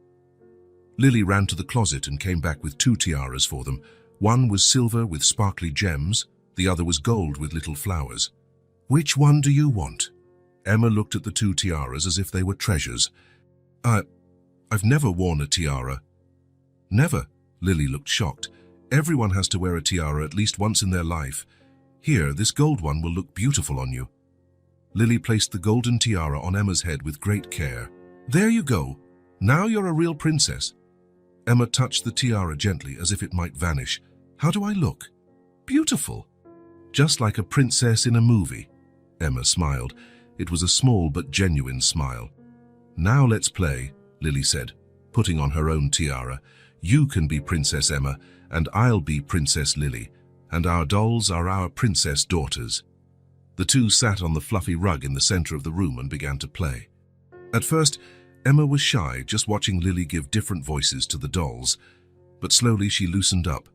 Lily ran to the closet and came back with 2 tiaras for them. One was silver with sparkly gems, the other was gold with little flowers. "Which one do you want?" Emma looked at the 2 tiaras as if they were treasures. I've never worn a tiara." "Never?" Lily looked shocked. "Everyone has to wear a tiara at least once in their life. Here, this gold one will look beautiful on you." Lily placed the golden tiara on Emma's head with great care. "There you go. Now you're a real princess." Emma touched the tiara gently as if it might vanish. How do I look? Beautiful. Just like a princess in a movie. Emma smiled. It was a small but genuine smile. Now let's play, Lily said, putting on her own tiara. You can be Princess Emma, and I'll be Princess Lily, and our dolls are our princess daughters. The two sat on the fluffy rug in the center of the room and began to play. At first, Emma was shy, just watching Lily give different voices to the dolls, but slowly she loosened up.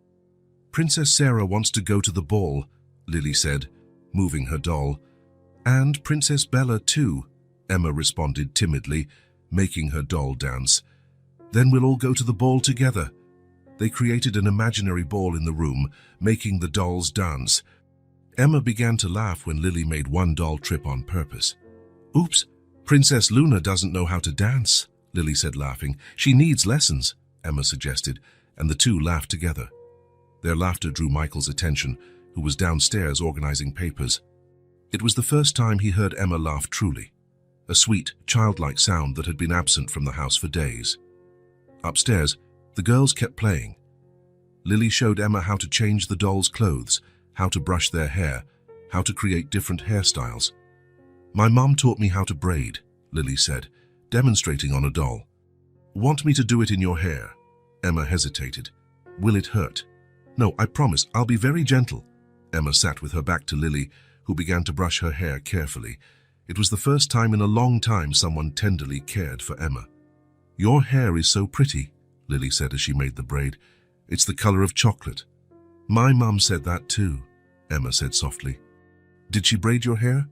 Princess Sarah wants to go to the ball, Lily said, moving her doll. And Princess Bella too, Emma responded timidly, making her doll dance. Then we'll all go to the ball together. They created an imaginary ball in the room, making the dolls dance. Emma began to laugh when Lily made one doll trip on purpose. Oops, Princess Luna doesn't know how to dance, Lily said, laughing. She needs lessons, Emma suggested, and the two laughed together. Their laughter drew Michael's attention, who was downstairs organizing papers. It was the first time he heard Emma laugh truly, a sweet, childlike sound that had been absent from the house for days. Upstairs, the girls kept playing. Lily showed Emma how to change the dolls' clothes, how to brush their hair, how to create different hairstyles. My mom taught me how to braid, Lily said, demonstrating on a doll. Want me to do it in your hair? Emma hesitated. Will it hurt? No, I promise, I'll be very gentle. Emma sat with her back to Lily, who began to brush her hair carefully. It was the first time in a long time someone tenderly cared for Emma. Your hair is so pretty, Lily said as she made the braid. It's the color of chocolate. My mum said that too, Emma said softly. Did she braid your hair?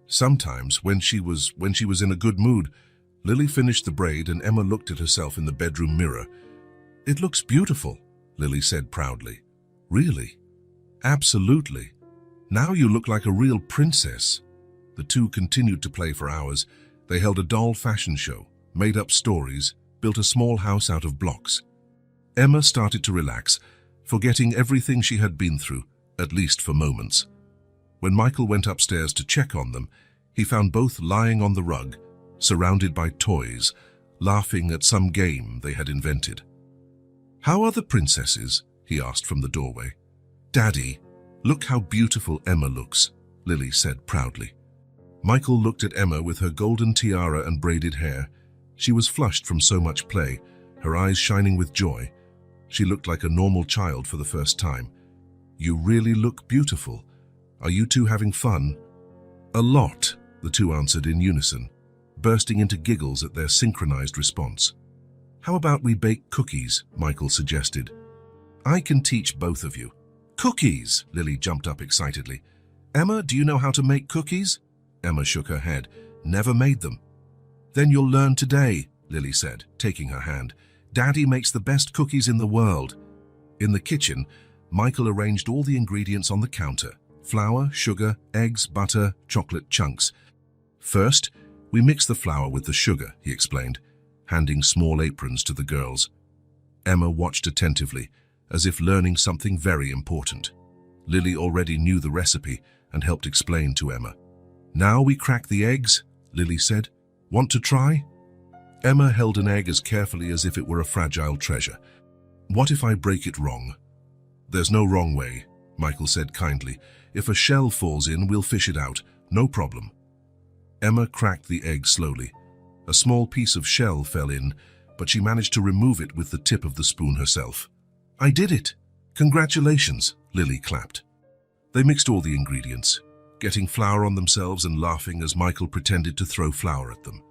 Sometimes, when she was in a good mood. Lily finished the braid and Emma looked at herself in the bedroom mirror. It looks beautiful, Lily said proudly. Really? Absolutely. Now you look like a real princess. The two continued to play for hours. They held a doll fashion show, made up stories, built a small house out of blocks. Emma started to relax, forgetting everything she had been through, at least for moments. When Michael went upstairs to check on them, he found both lying on the rug, surrounded by toys, laughing at some game they had invented. How are the princesses? He asked from the doorway. Daddy, look how beautiful Emma looks, Lily said proudly. Michael looked at Emma with her golden tiara and braided hair. She was flushed from so much play, her eyes shining with joy. She looked like a normal child for the first time. You really look beautiful. Are you two having fun? A lot, the two answered in unison, bursting into giggles at their synchronized response. How about we bake cookies? Michael suggested. I can teach both of you. Cookies! Lily jumped up excitedly. Emma, do you know how to make cookies? Emma shook her head. Never made them. Then you'll learn today, Lily said, taking her hand. Daddy makes the best cookies in the world. In the kitchen, Michael arranged all the ingredients on the counter. Flour, sugar, eggs, butter, chocolate chunks. First, we mix the flour with the sugar, he explained, handing small aprons to the girls. Emma watched attentively, as if learning something very important. Lily already knew the recipe and helped explain to Emma. Now we crack the eggs, Lily said. Want to try? Emma held an egg as carefully as if it were a fragile treasure. What if I break it wrong? There's no wrong way, Michael said kindly. If a shell falls in, we'll fish it out. No problem. Emma cracked the egg slowly. A small piece of shell fell in, but she managed to remove it with the tip of the spoon herself. I did it! Congratulations, Lily clapped. They mixed all the ingredients, getting flour on themselves and laughing as Michael pretended to throw flour at them.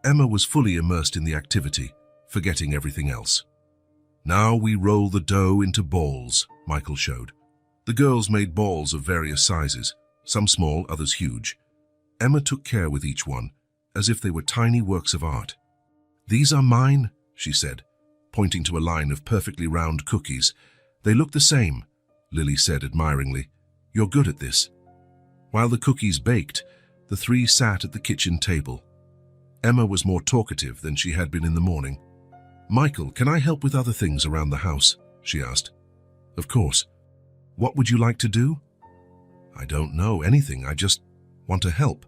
Emma was fully immersed in the activity, forgetting everything else. Now we roll the dough into balls, Michael showed. The girls made balls of various sizes, some small, others huge. Emma took care with each one, as if they were tiny works of art. These are mine, she said, pointing to a line of perfectly round cookies. They look the same, Lily said admiringly. You're good at this. While the cookies baked, the three sat at the kitchen table. Emma was more talkative than she had been in the morning. Michael, can I help with other things around the house? She asked. Of course. What would you like to do? I don't know anything, I just want to help.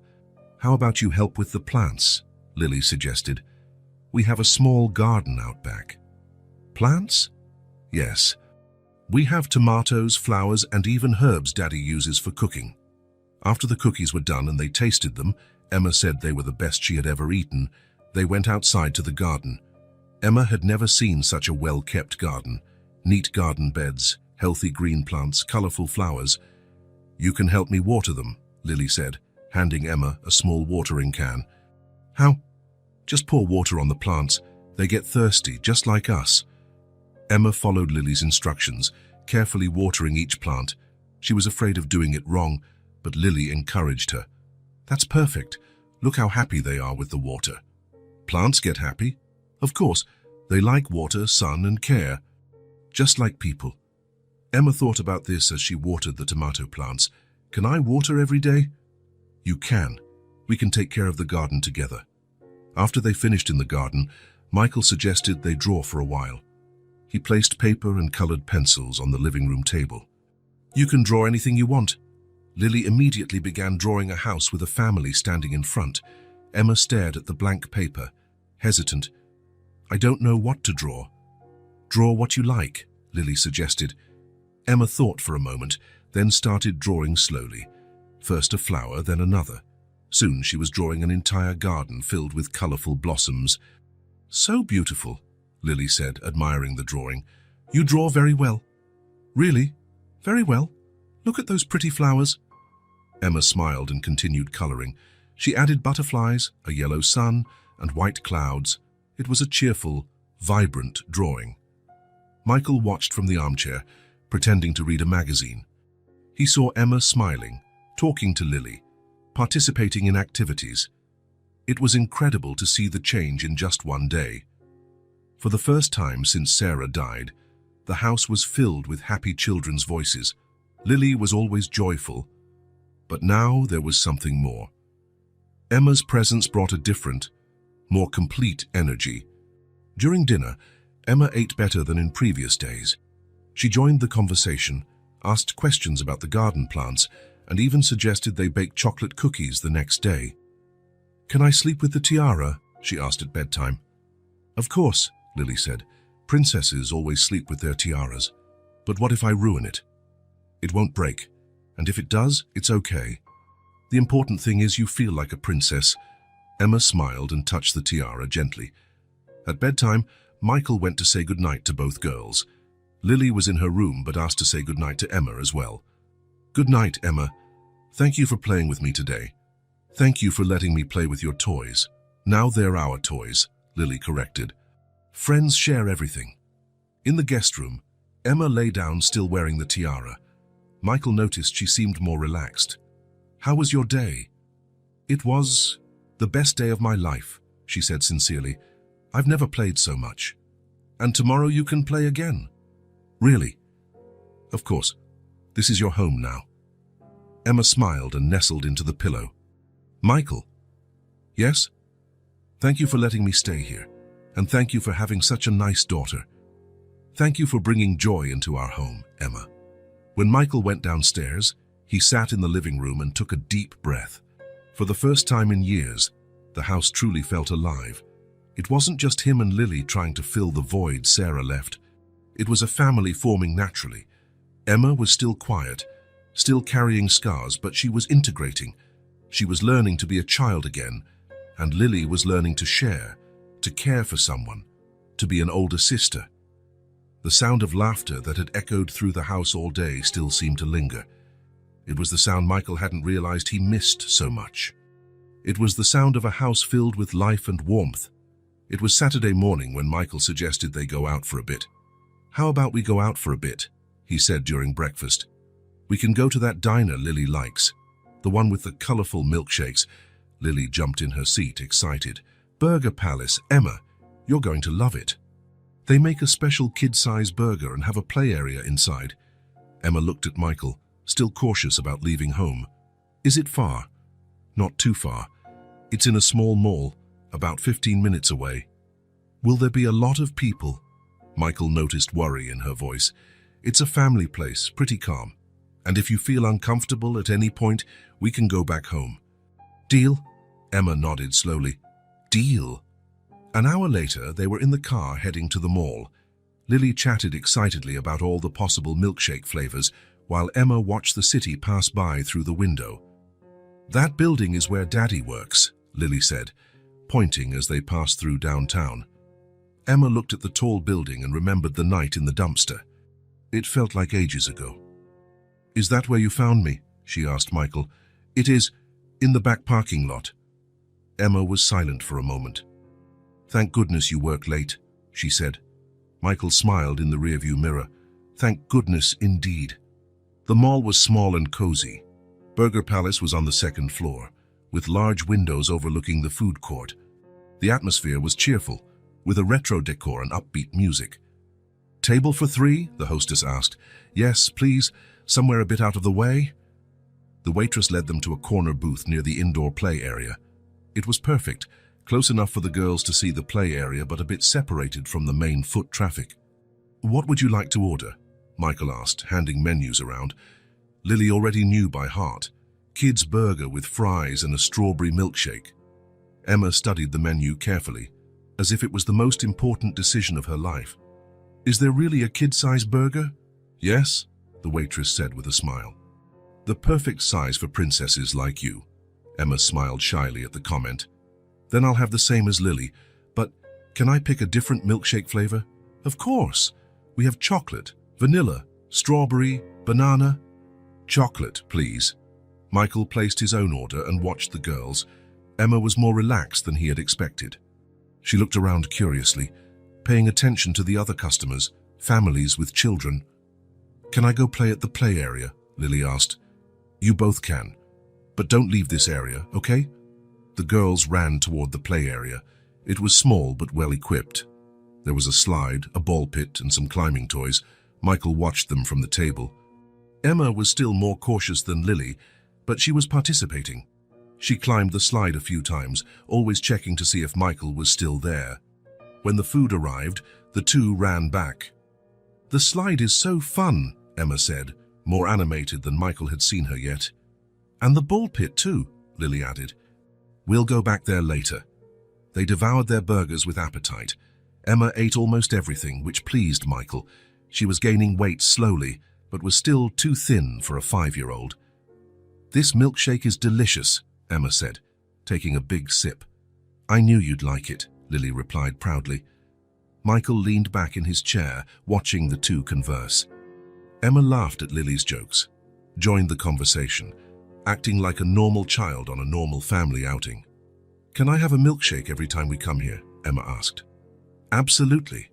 How about you help with the plants? Lily suggested. We have a small garden out back. Plants? Yes. We have tomatoes, flowers, and even herbs Daddy uses for cooking. After the cookies were done and they tasted them, Emma said they were the best she had ever eaten. They went outside to the garden. Emma had never seen such a well-kept garden. Neat garden beds, healthy green plants, colorful flowers. "You can help me water them," Lily said, handing Emma a small watering can. "How?" "Just pour water on the plants. They get thirsty, just like us." Emma followed Lily's instructions, carefully watering each plant. She was afraid of doing it wrong, but Lily encouraged her. "That's perfect. Look how happy they are with the water." "Plants get happy. Of course, they like water, sun, and care. Just like people." Emma thought about this as she watered the tomato plants. "Can I water every day?" "You can. We can take care of the garden together." After they finished in the garden, Michael suggested they draw for a while. He placed paper and colored pencils on the living room table. "You can draw anything you want." Lily immediately began drawing a house with a family standing in front. Emma stared at the blank paper, hesitant. "I don't know what to draw." "Draw what you like," Lily suggested. Emma thought for a moment, then started drawing slowly. First a flower, then another. Soon she was drawing an entire garden filled with colorful blossoms. "So beautiful," Lily said, admiring the drawing. "You draw very well." "Really? Very well. Look at those pretty flowers." Emma smiled and continued coloring. She added butterflies, a yellow sun, and white clouds. It was a cheerful, vibrant drawing. Michael watched from the armchair, pretending to read a magazine. He saw Emma smiling, talking to Lily, participating in activities. It was incredible to see the change in just one day. For the first time since Sarah died, the house was filled with happy children's voices. Lily was always joyful, but now there was something more. Emma's presence brought a different, more complete energy. During dinner, Emma ate better than in previous days. She joined the conversation, asked questions about the garden plants, and even suggested they bake chocolate cookies the next day. "Can I sleep with the tiara?" she asked at bedtime. "Of course," Lily said. "Princesses always sleep with their tiaras. But what if I ruin it?" "It won't break, and if it does, it's okay. The important thing is you feel like a princess." Emma smiled and touched the tiara gently. At bedtime, Michael went to say goodnight to both girls. Lily was in her room but asked to say goodnight to Emma as well. "Good night, Emma. Thank you for playing with me today. Thank you for letting me play with your toys." "Now they're our toys," Lily corrected. "Friends share everything." In the guest room, Emma lay down still wearing the tiara. Michael noticed she seemed more relaxed. "How was your day?" "It was the best day of my life," she said sincerely. "I've never played so much." "And tomorrow you can play again." "Really?" "Of course. This is your home now." Emma smiled and nestled into the pillow. "Michael." "Yes?" "Thank you for letting me stay here, and thank you for having such a nice daughter. Thank you for bringing joy into our home, Emma." When Michael went downstairs, he sat in the living room and took a deep breath. For the first time in years, the house truly felt alive. It wasn't just him and Lily trying to fill the void Sarah left. It was a family forming naturally. Emma was still quiet, still carrying scars, but she was integrating. She was learning to be a child again, and Lily was learning to share, to care for someone, to be an older sister. The sound of laughter that had echoed through the house all day still seemed to linger. It was the sound Michael hadn't realized he missed so much. It was the sound of a house filled with life and warmth. It was Saturday morning when Michael suggested they go out for a bit. "How about we go out for a bit?" he said during breakfast. "We can go to that diner Lily likes, the one with the colorful milkshakes." Lily jumped in her seat, excited. "Burger Palace, Emma, you're going to love it. They make a special kid-size burger and have a play area inside." Emma looked at Michael, still cautious about leaving home. "Is it far?" "Not too far. It's in a small mall, about 15 minutes away." "Will there be a lot of people?" Michael noticed worry in her voice. "It's a family place, pretty calm. And if you feel uncomfortable at any point, we can go back home." "Deal?" Emma nodded slowly. "Deal." An hour later, they were in the car heading to the mall. Lily chatted excitedly about all the possible milkshake flavors, while Emma watched the city pass by through the window. "That building is where Daddy works," Lily said, pointing as they passed through downtown. Emma looked at the tall building and remembered the night in the dumpster. It felt like ages ago. "Is that where you found me?" she asked Michael. "It is, in the back parking lot." Emma was silent for a moment. "Thank goodness you work late," she said. Michael smiled in the rearview mirror. "Thank goodness indeed." The mall was small and cozy. Burger Palace was on the second floor, with large windows overlooking the food court. The atmosphere was cheerful, with a retro decor and upbeat music. "Table for 3?" the hostess asked. "Yes, please, somewhere a bit out of the way." The waitress led them to a corner booth near the indoor play area. It was perfect, close enough for the girls to see the play area but a bit separated from the main foot traffic. "What would you like to order?" Michael asked, handing menus around. Lily already knew by heart. Kids' burger with fries and a strawberry milkshake. Emma studied the menu carefully, as if it was the most important decision of her life. "Is there really a kid-size burger?" "Yes," the waitress said with a smile. "The perfect size for princesses like you." Emma smiled shyly at the comment. "Then I'll have the same as Lily, but can I pick a different milkshake flavor?" "Of course. We have chocolate, vanilla, strawberry, banana." "Chocolate, please." Michael placed his own order and watched the girls. Emma was more relaxed than he had expected. She looked around curiously, paying attention to the other customers, families with children. "Can I go play at the play area?" Lily asked. "You both can, but don't leave this area, okay?" The girls ran toward the play area. It was small but well equipped. There was a slide, a ball pit, and some climbing toys. Michael watched them from the table. Emma was still more cautious than Lily, but she was participating. She climbed the slide a few times, always checking to see if Michael was still there. When the food arrived, the two ran back. "The slide is so fun," Emma said, more animated than Michael had seen her yet. "And the ball pit too," Lily added. "We'll go back there later." They devoured their burgers with appetite. Emma ate almost everything, which pleased Michael. She was gaining weight slowly, but was still too thin for a 5-year-old. "This milkshake is delicious," Emma said, taking a big sip. "I knew you'd like it," Lily replied proudly. Michael leaned back in his chair, watching the two converse. Emma laughed at Lily's jokes, joined the conversation, acting like a normal child on a normal family outing. "Can I have a milkshake every time we come here?" Emma asked. "Absolutely.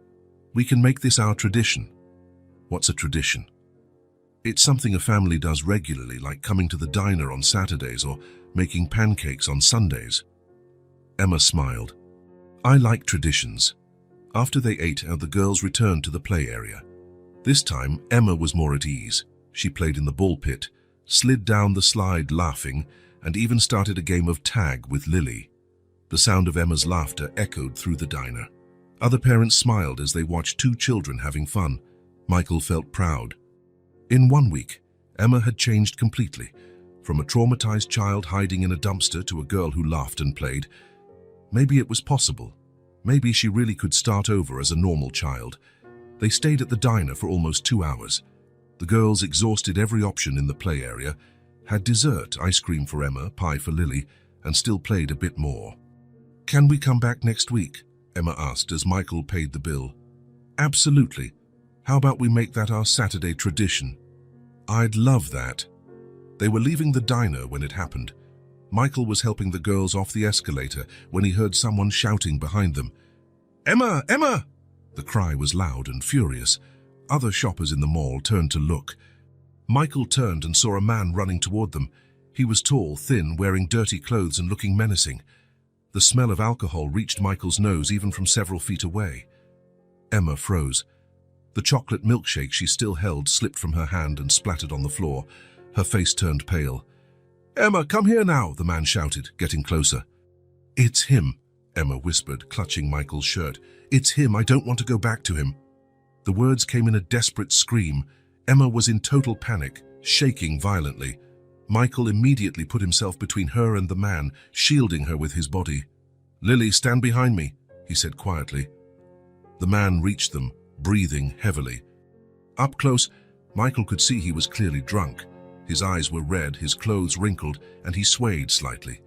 We can make this our tradition." "What's a tradition?" "It's something a family does regularly, like coming to the diner on Saturdays or making pancakes on Sundays." Emma smiled. "I like traditions." After they ate, the girls returned to the play area. This time, Emma was more at ease. She played in the ball pit, slid down the slide laughing, and even started a game of tag with Lily. The sound of Emma's laughter echoed through the diner. Other parents smiled as they watched two children having fun. Michael felt proud. In 1 week, Emma had changed completely, from a traumatized child hiding in a dumpster to a girl who laughed and played. Maybe it was possible. Maybe she really could start over as a normal child. They stayed at the diner for almost 2 hours. The girls exhausted every option in the play area, had dessert, ice cream for Emma, pie for Lily, and still played a bit more. "Can we come back next week?" Emma asked as Michael paid the bill. "Absolutely. How about we make that our Saturday tradition?" "I'd love that." They were leaving the diner when it happened. Michael was helping the girls off the escalator when he heard someone shouting behind them. "Emma! Emma!" The cry was loud and furious. Other shoppers in the mall turned to look. Michael turned and saw a man running toward them. He was tall, thin, wearing dirty clothes and looking menacing. The smell of alcohol reached Michael's nose even from several feet away. Emma froze. The chocolate milkshake she still held slipped from her hand and splattered on the floor. Her face turned pale. "Emma, come here now," the man shouted, getting closer. "It's him," Emma whispered, clutching Michael's shirt. "It's him. I don't want to go back to him." The words came in a desperate scream. Emma was in total panic, shaking violently. Michael immediately put himself between her and the man, shielding her with his body. "Lily, stand behind me," he said quietly. The man reached them, breathing heavily. Up close, Michael could see he was clearly drunk. His eyes were red, his clothes wrinkled, and he swayed slightly.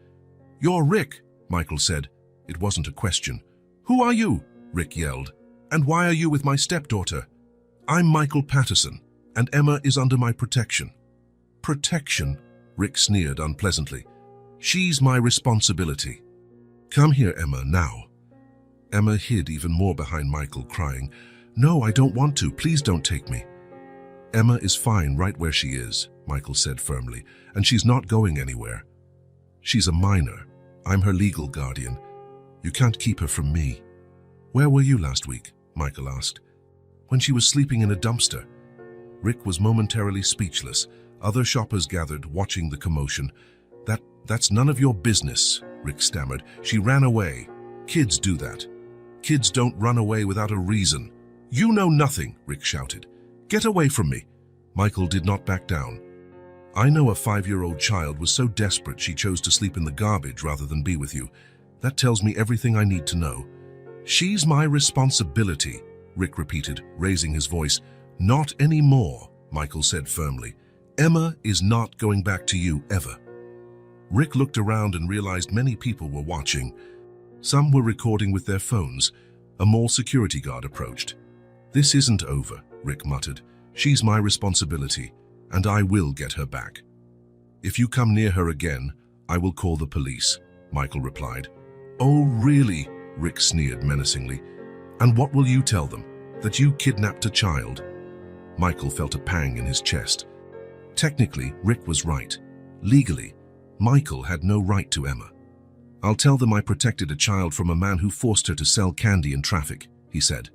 "You're Rick," Michael said. It wasn't a question. "Who are you?" Rick yelled. "And why are you with my stepdaughter?" "I'm Michael Patterson, and Emma is under my protection." "Protection?" Rick sneered unpleasantly. "She's my responsibility." "Come here, Emma, now." Emma hid even more behind Michael, crying, "No, I don't want to. Please don't take me." "Emma is fine right where she is," Michael said firmly, "and she's not going anywhere. She's a minor. I'm her legal guardian. You can't keep her from me." "Where were you last week?" Michael asked. "When she was sleeping in a dumpster." Rick was momentarily speechless. Other shoppers gathered, watching the commotion. That's none of your business," Rick stammered. "She ran away. Kids do that. Kids don't run away without a reason." "You know nothing," Rick shouted. "Get away from me." Michael did not back down. "I know a 5-year-old child was so desperate she chose to sleep in the garbage rather than be with you. That tells me everything I need to know." "She's my responsibility," Rick repeated, raising his voice. "Not anymore," Michael said firmly. "Emma is not going back to you ever." Rick looked around and realized many people were watching. Some were recording with their phones. A mall security guard approached. "This isn't over," Rick muttered. "She's my responsibility, and I will get her back." "If you come near her again, I will call the police," Michael replied. "Oh, really?" Rick sneered menacingly. "And what will you tell them? That you kidnapped a child?" Michael felt a pang in his chest. Technically, Rick was right. Legally, Michael had no right to Emma. "I'll tell them I protected a child from a man who forced her to sell candy in traffic," he said.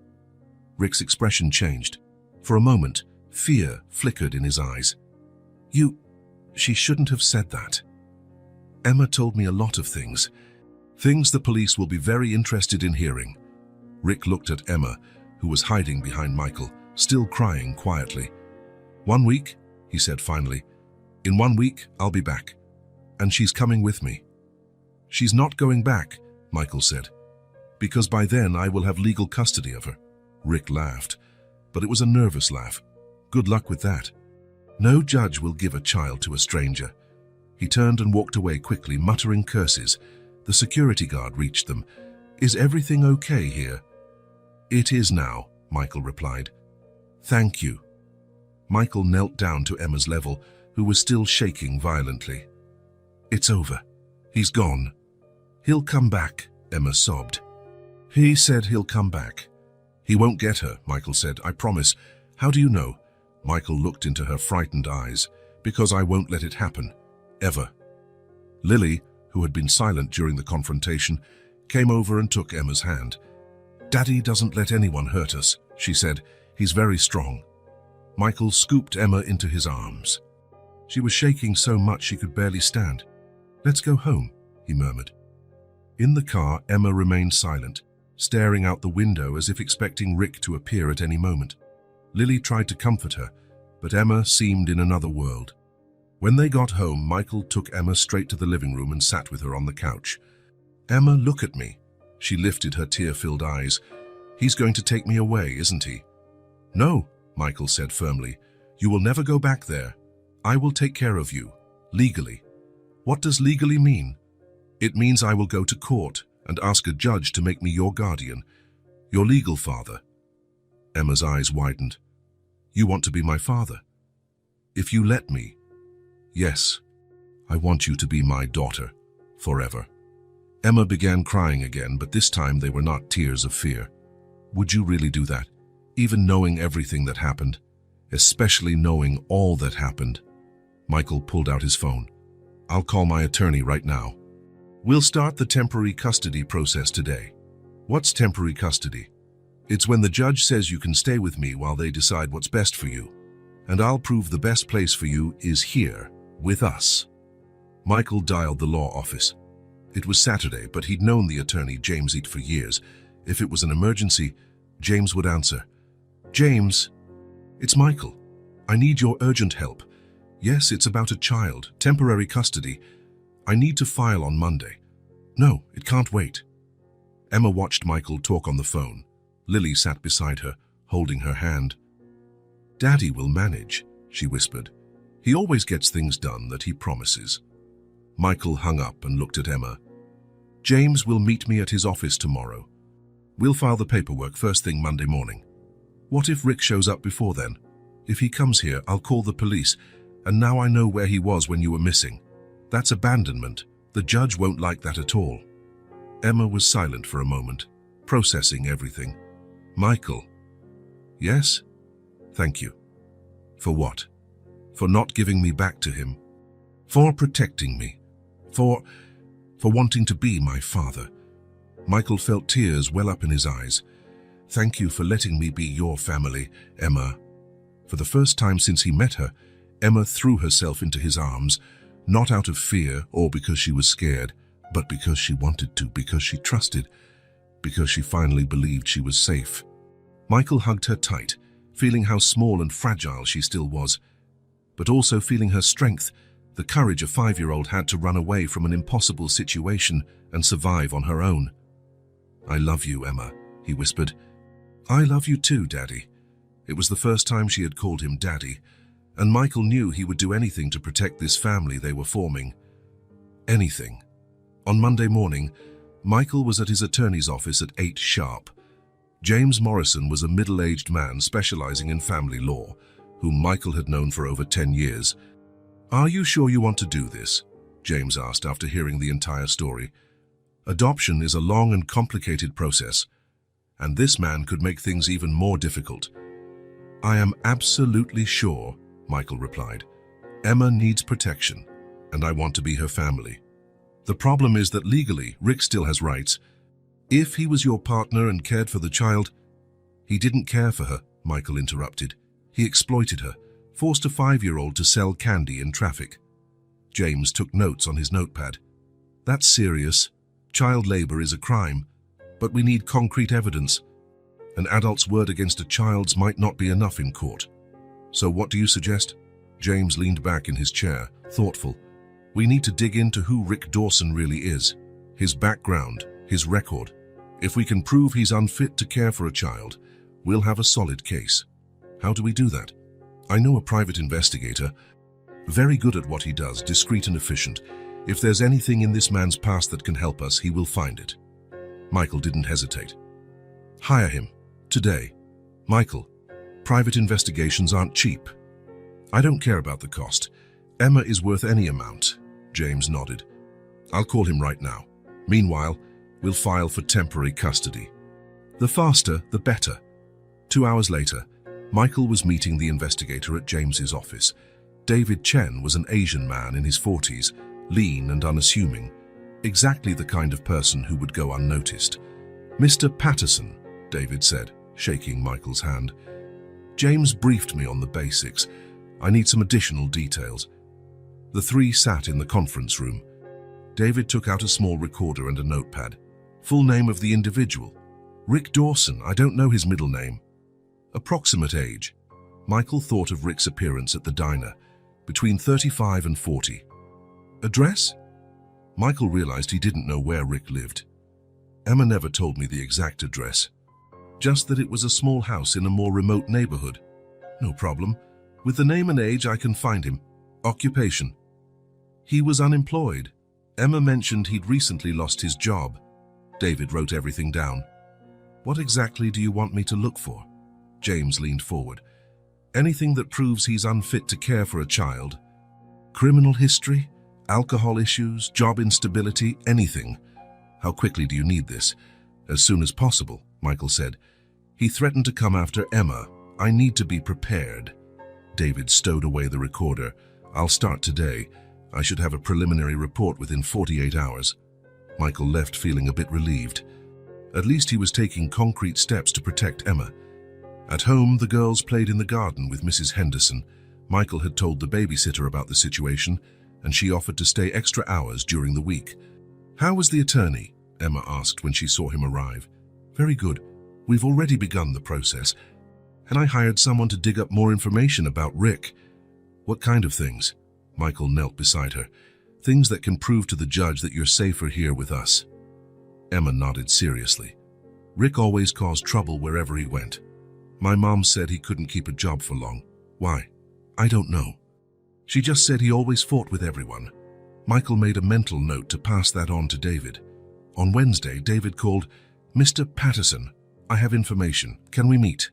Rick's expression changed. For a moment, fear flickered in his eyes. She shouldn't have said that. Emma told me a lot of things. Things the police will be very interested in hearing." Rick looked at Emma, who was hiding behind Michael, still crying quietly. "1 week," he said finally. "In 1 week, I'll be back. And she's coming with me." "She's not going back," Michael said. "Because by then I will have legal custody of her." Rick laughed, but it was a nervous laugh. "Good luck with that. No judge will give a child to a stranger." He turned and walked away quickly, muttering curses. The security guard reached them. "Is everything okay here?" "It is now," Michael replied. "Thank you." Michael knelt down to Emma's level, who was still shaking violently. "It's over. He's gone. He'll come back," Emma sobbed. "He said he'll come back." "He won't get her," Michael said. "I promise." "How do you know?" Michael looked into her frightened eyes. "Because I won't let it happen. Ever." Lily, who had been silent during the confrontation, came over and took Emma's hand. "Daddy doesn't let anyone hurt us," she said. "He's very strong." Michael scooped Emma into his arms. She was shaking so much she could barely stand. "Let's go home," he murmured. In the car, Emma remained silent, staring out the window as if expecting Rick to appear at any moment. Lily tried to comfort her, but Emma seemed in another world. When they got home, Michael took Emma straight to the living room and sat with her on the couch. "Emma, look at me." She lifted her tear-filled eyes. "He's going to take me away, isn't he?" "No," Michael said firmly. "You will never go back there. I will take care of you, legally." "What does legally mean?" "It means I will go to court and ask a judge to make me your guardian, your legal father." Emma's eyes widened. "You want to be my father?" "If you let me." "Yes, I want you to be my daughter, forever." Emma began crying again, but this time they were not tears of fear. "Would you really do that, even knowing everything that happened, especially knowing all that happened?" Michael pulled out his phone. "I'll call my attorney right now. We'll start the temporary custody process today." "What's temporary custody?" "It's when the judge says you can stay with me while they decide what's best for you. And I'll prove the best place for you is here, with us." Michael dialed the law office. It was Saturday, but he'd known the attorney, James Eat, for years. If it was an emergency, James would answer. "James, it's Michael. I need your urgent help." "Yes, it's about a child, temporary custody. I need to file on Monday." "No, it can't wait." Emma watched Michael talk on the phone. Lily sat beside her, holding her hand. "Daddy will manage," she whispered. "He always gets things done that he promises." Michael hung up and looked at Emma. "James will meet me at his office tomorrow. We'll file the paperwork first thing Monday morning. What if Rick shows up before then? If he comes here, I'll call the police, and now I know where he was when you were missing. That's abandonment. The judge won't like that at all." Emma was silent for a moment, processing everything. "Michael." "Yes?" "Thank you." "For what?" "For not giving me back to him. For protecting me. For wanting to be my father." Michael felt tears well up in his eyes. "Thank you for letting me be your family, Emma." For the first time since he met her, Emma threw herself into his arms, not out of fear or because she was scared, but because she wanted to, because she trusted, because she finally believed she was safe. Michael hugged her tight, feeling how small and fragile she still was, but also feeling her strength, the courage a 5-year-old had to run away from an impossible situation and survive on her own. "I love you, Emma," he whispered. "I love you too, Daddy." It was the first time she had called him Daddy, and Michael knew he would do anything to protect this family they were forming. Anything. On Monday morning, Michael was at his attorney's office at 8 sharp. James Morrison was a middle-aged man specializing in family law, whom Michael had known for over 10 years. "Are you sure you want to do this?" James asked after hearing the entire story. "Adoption is a long and complicated process, and this man could make things even more difficult." "I am absolutely sure," Michael replied. "Emma needs protection, and I want to be her family. The problem is that legally, Rick still has rights. If he was your partner and cared for the child—" "He didn't care for her," Michael interrupted. "He exploited her, forced a 5-year-old to sell candy in traffic." James took notes on his notepad. "That's serious. Child labor is a crime, but we need concrete evidence. An adult's word against a child's might not be enough in court. So what do you suggest?" James leaned back in his chair, thoughtful. "We need to dig into who Rick Dawson really is, his background, his record. If we can prove he's unfit to care for a child, we'll have a solid case. How do we do that? I know a private investigator, very good at what he does, discreet and efficient. If there's anything in this man's past that can help us, he will find it." Michael didn't hesitate. "Hire him. Today." "Michael, private investigations aren't cheap." "I don't care about the cost. Emma is worth any amount." James nodded. "I'll call him right now. Meanwhile, we'll file for temporary custody. The faster, the better." 2 hours later, Michael was meeting the investigator at James's office. David Chen was an Asian man in his 40s, lean and unassuming, exactly the kind of person who would go unnoticed. "Mr. Patterson," David said, shaking Michael's hand. "James briefed me on the basics. I need some additional details." The three sat in the conference room. David took out a small recorder and a notepad. "Full name of the individual?" "Rick Dawson. I don't know his middle name." "Approximate age?" Michael thought of Rick's appearance at the diner, between 35 and 40. "Address?" Michael realized he didn't know where Rick lived. "Emma never told me the exact address. Just that it was a small house in a more remote neighborhood." "No problem. With the name and age, I can find him." "Occupation?" "He was unemployed. Emma mentioned he'd recently lost his job." David wrote everything down. "What exactly do you want me to look for?" James leaned forward. "Anything that proves he's unfit to care for a child. Criminal history, alcohol issues, job instability, anything." "How quickly do you need this?" "As soon as possible," Michael said. "He threatened to come after Emma. I need to be prepared." David stowed away the recorder. "I'll start today. I should have a preliminary report within 48 hours. Michael left feeling a bit relieved. At least he was taking concrete steps to protect Emma. At home, the girls played in the garden with Mrs. Henderson. Michael had told the babysitter about the situation, and she offered to stay extra hours during the week. "How was the attorney?" Emma asked when she saw him arrive. "Very good. We've already begun the process. And I hired someone to dig up more information about Rick." "What kind of things?" Michael knelt beside her. "Things that can prove to the judge that you're safer here with us." Emma nodded seriously. "Rick always caused trouble wherever he went. My mom said he couldn't keep a job for long. Why? I don't know. She just said he always fought with everyone. Michael made a mental note to pass that on to David. On Wednesday, David called, "Mr. Patterson, I have information. Can we meet?"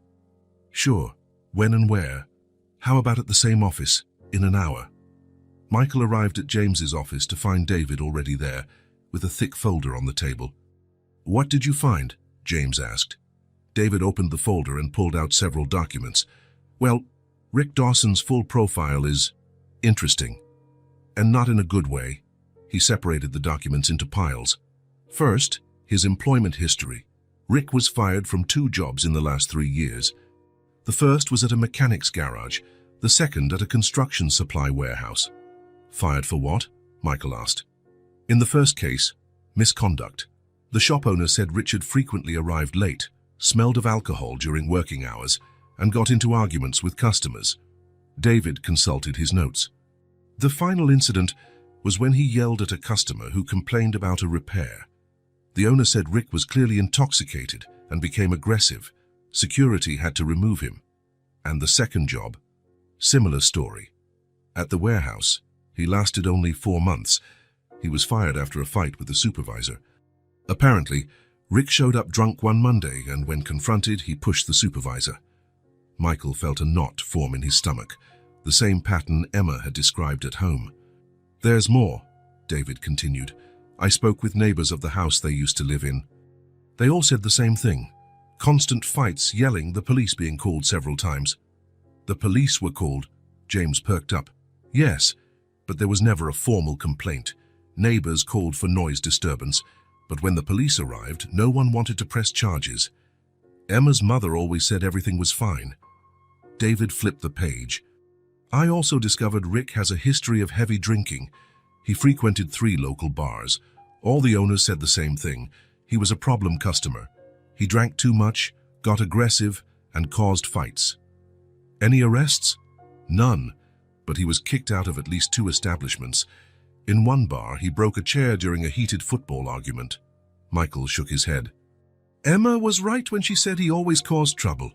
"Sure. When and where?" "How about at the same office, in an hour?" Michael arrived at James's office to find David already there, with a thick folder on the table. "What did you find?" James asked. David opened the folder and pulled out several documents. "Well, Rick Dawson's full profile is interesting, and not in a good way." He separated the documents into piles. First, his employment history. Rick was fired from 2 jobs in the last 3 years. The first was at a mechanic's garage, the second at a construction supply warehouse. "Fired for what?" Michael asked. In the first case, misconduct. The shop owner said Richard frequently arrived late, smelled of alcohol during working hours, and got into arguments with customers. David consulted his notes. The final incident was when he yelled at a customer who complained about a repair. The owner said Rick was clearly intoxicated and became aggressive. Security had to remove him. And the second job? Similar story. At the warehouse, he lasted only 4 months. He was fired after a fight with the supervisor. Apparently, Rick showed up drunk one Monday, and when confronted, he pushed the supervisor. Michael felt a knot form in his stomach, the same pattern Emma had described at home. "There's more," David continued. "I spoke with neighbors of the house they used to live in. They all said the same thing. Constant fights, yelling, the police being called several times." "The police were called?" James perked up. "Yes, but there was never a formal complaint. Neighbors called for noise disturbance, but when the police arrived, no one wanted to press charges. Emma's mother always said everything was fine." David flipped the page. "I also discovered Rick has a history of heavy drinking. He frequented 3 local bars. All the owners said the same thing. He was a problem customer. He drank too much, got aggressive, and caused fights." "Any arrests?" "None, but he was kicked out of at least 2 establishments. In one bar, he broke a chair during a heated football argument." Michael shook his head. "Emma was right when she said he always caused trouble."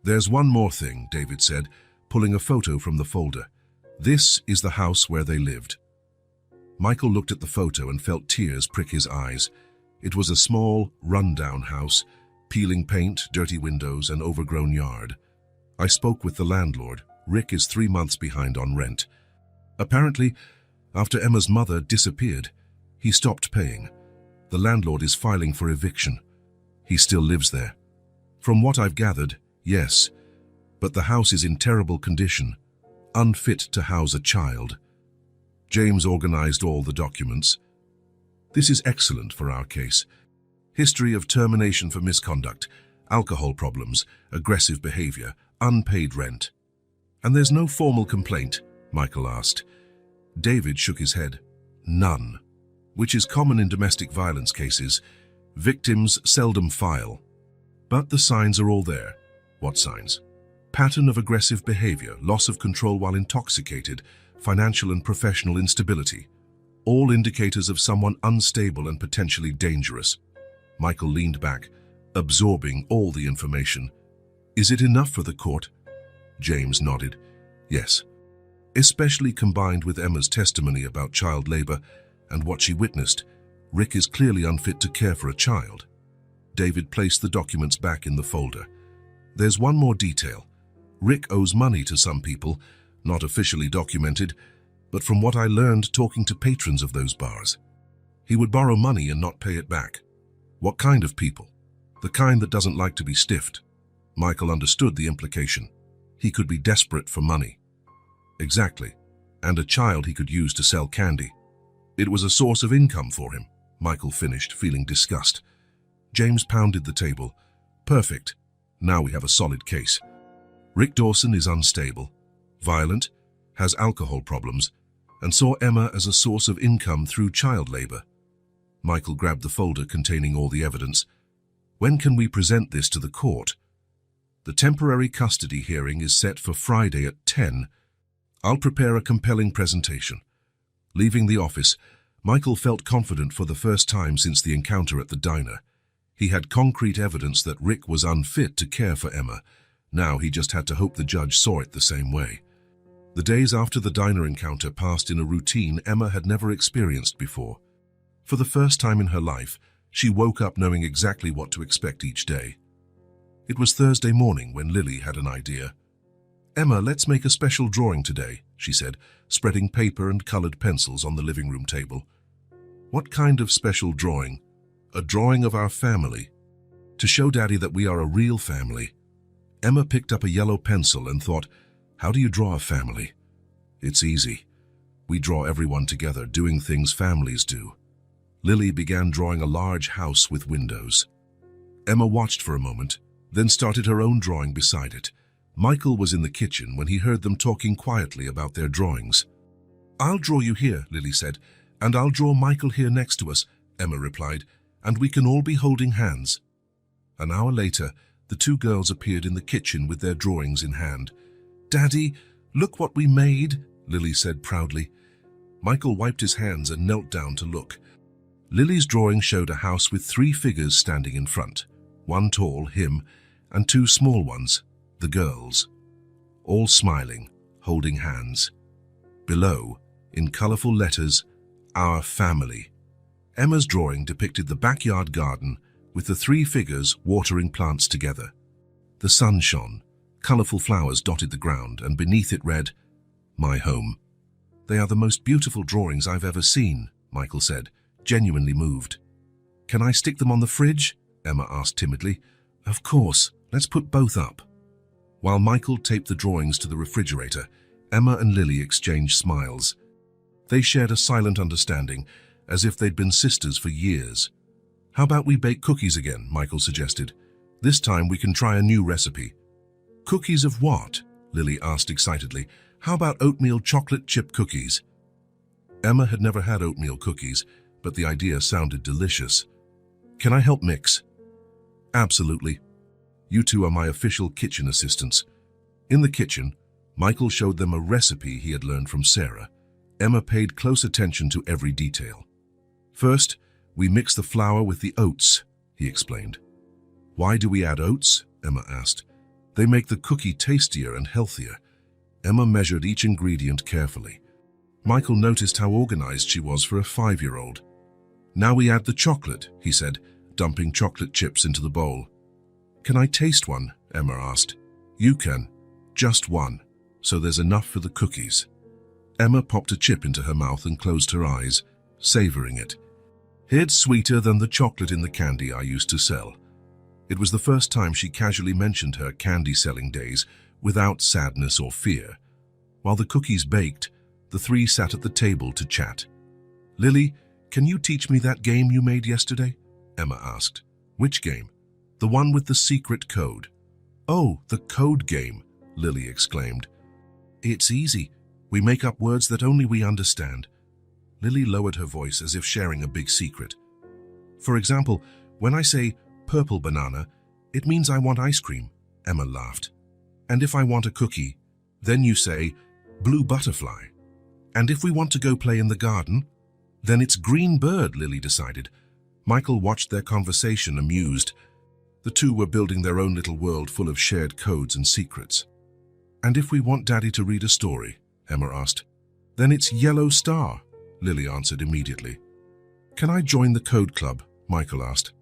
"There's one more thing," David said, pulling a photo from the folder. "This is the house where they lived." Michael looked at the photo and felt tears prick his eyes. It was a small, run-down house, peeling paint, dirty windows, and overgrown yard. "I spoke with the landlord. Rick is 3 months behind on rent. Apparently, after Emma's mother disappeared, he stopped paying. The landlord is filing for eviction. He still lives there. From what I've gathered, yes, but the house is in terrible condition, unfit to house a child." James organized all the documents. "This is excellent for our case. History of termination for misconduct, alcohol problems, aggressive behavior, unpaid rent." "And there's no formal complaint?" Michael asked. David shook his head. "None, which is common in domestic violence cases. Victims seldom file. But the signs are all there." "What signs?" "Pattern of aggressive behavior, loss of control while intoxicated, financial and professional instability. All indicators of someone unstable and potentially dangerous." Michael leaned back, absorbing all the information. "Is it enough for the court?" James nodded. "Yes. Especially combined with Emma's testimony about child labor and what she witnessed, Rick is clearly unfit to care for a child." David placed the documents back in the folder. "There's one more detail. Rick owes money to some people, not officially documented, but from what I learned talking to patrons of those bars. He would borrow money and not pay it back." "What kind of people?" "The kind that doesn't like to be stiffed." Michael understood the implication. He could be desperate for money. "Exactly. And a child he could use to sell candy." "It was a source of income for him," Michael finished, feeling disgust. James pounded the table. "Perfect. Now we have a solid case. Rick Dawson is unstable, violent, has alcohol problems, and saw Emma as a source of income through child labor." Michael grabbed the folder containing all the evidence. "When can we present this to the court?" "The temporary custody hearing is set for Friday at 10. I'll prepare a compelling presentation." Leaving the office, Michael felt confident for the first time since the encounter at the diner. He had concrete evidence that Rick was unfit to care for Emma, Now he just had to hope the judge saw it the same way. The days after the diner encounter passed in a routine Emma had never experienced before. For the first time in her life, she woke up knowing exactly what to expect each day. It was Thursday morning when Lily had an idea. "Emma, let's make a special drawing today," she said, spreading paper and colored pencils on the living room table. "What kind of special drawing?" "A drawing of our family. To show Daddy that we are a real family." Emma picked up a yellow pencil and thought, how do you draw a family? It's easy. We draw everyone together, doing things families do. Lily began drawing a large house with windows. Emma watched for a moment, then started her own drawing beside it. Michael was in the kitchen when he heard them talking quietly about their drawings. "I'll draw you here," Lily said, "and I'll draw Michael here next to us," Emma replied, "and we can all be holding hands." An hour later, the two girls appeared in the kitchen with their drawings in hand. "Daddy, look what we made," Lily said proudly. Michael wiped his hands and knelt down to look. Lily's drawing showed a house with 3 figures standing in front, one tall, him, and 2 small ones, the girls, all smiling, holding hands. Below, in colorful letters, "Our Family." Emma's drawing depicted the backyard garden with the 3 figures watering plants together. The sun shone, colorful flowers dotted the ground, and beneath it read, "My home." "They are the most beautiful drawings I've ever seen," Michael said, genuinely moved. "Can I stick them on the fridge?" Emma asked timidly. "Of course, let's put both up." While Michael taped the drawings to the refrigerator, Emma and Lily exchanged smiles. They shared a silent understanding, as if they'd been sisters for years. "How about we bake cookies again?" Michael suggested. "This time we can try a new recipe." "Cookies of what?" Lily asked excitedly. "How about oatmeal chocolate chip cookies?" Emma had never had oatmeal cookies, but the idea sounded delicious. "Can I help mix?" "Absolutely. You two are my official kitchen assistants." In the kitchen, Michael showed them a recipe he had learned from Sarah. Emma paid close attention to every detail. "First, we mix the flour with the oats," he explained. "Why do we add oats?" Emma asked. "They make the cookie tastier and healthier." Emma measured each ingredient carefully. Michael noticed how organized she was for a 5-year-old. "Now we add the chocolate," he said, dumping chocolate chips into the bowl. "Can I taste one?" Emma asked. "You can. Just one, so there's enough for the cookies." Emma popped a chip into her mouth and closed her eyes, savoring it. "It's sweeter than the chocolate in the candy I used to sell." It was the first time she casually mentioned her candy-selling days without sadness or fear. While the cookies baked, the 3 sat at the table to chat. "Lily, can you teach me that game you made yesterday?" Emma asked. "Which game?" "The one with the secret code." "Oh, the code game," Lily exclaimed. "It's easy. We make up words that only we understand." Lily lowered her voice as if sharing a big secret. "For example, when I say purple banana, it means I want ice cream," Emma laughed. "And if I want a cookie, then you say blue butterfly. And if we want to go play in the garden, then it's green bird," Lily decided. Michael watched their conversation, amused. The two were building their own little world full of shared codes and secrets. "And if we want Daddy to read a story," Emma asked. "Then it's yellow star," Lily answered immediately. "Can I join the code club?" Michael asked.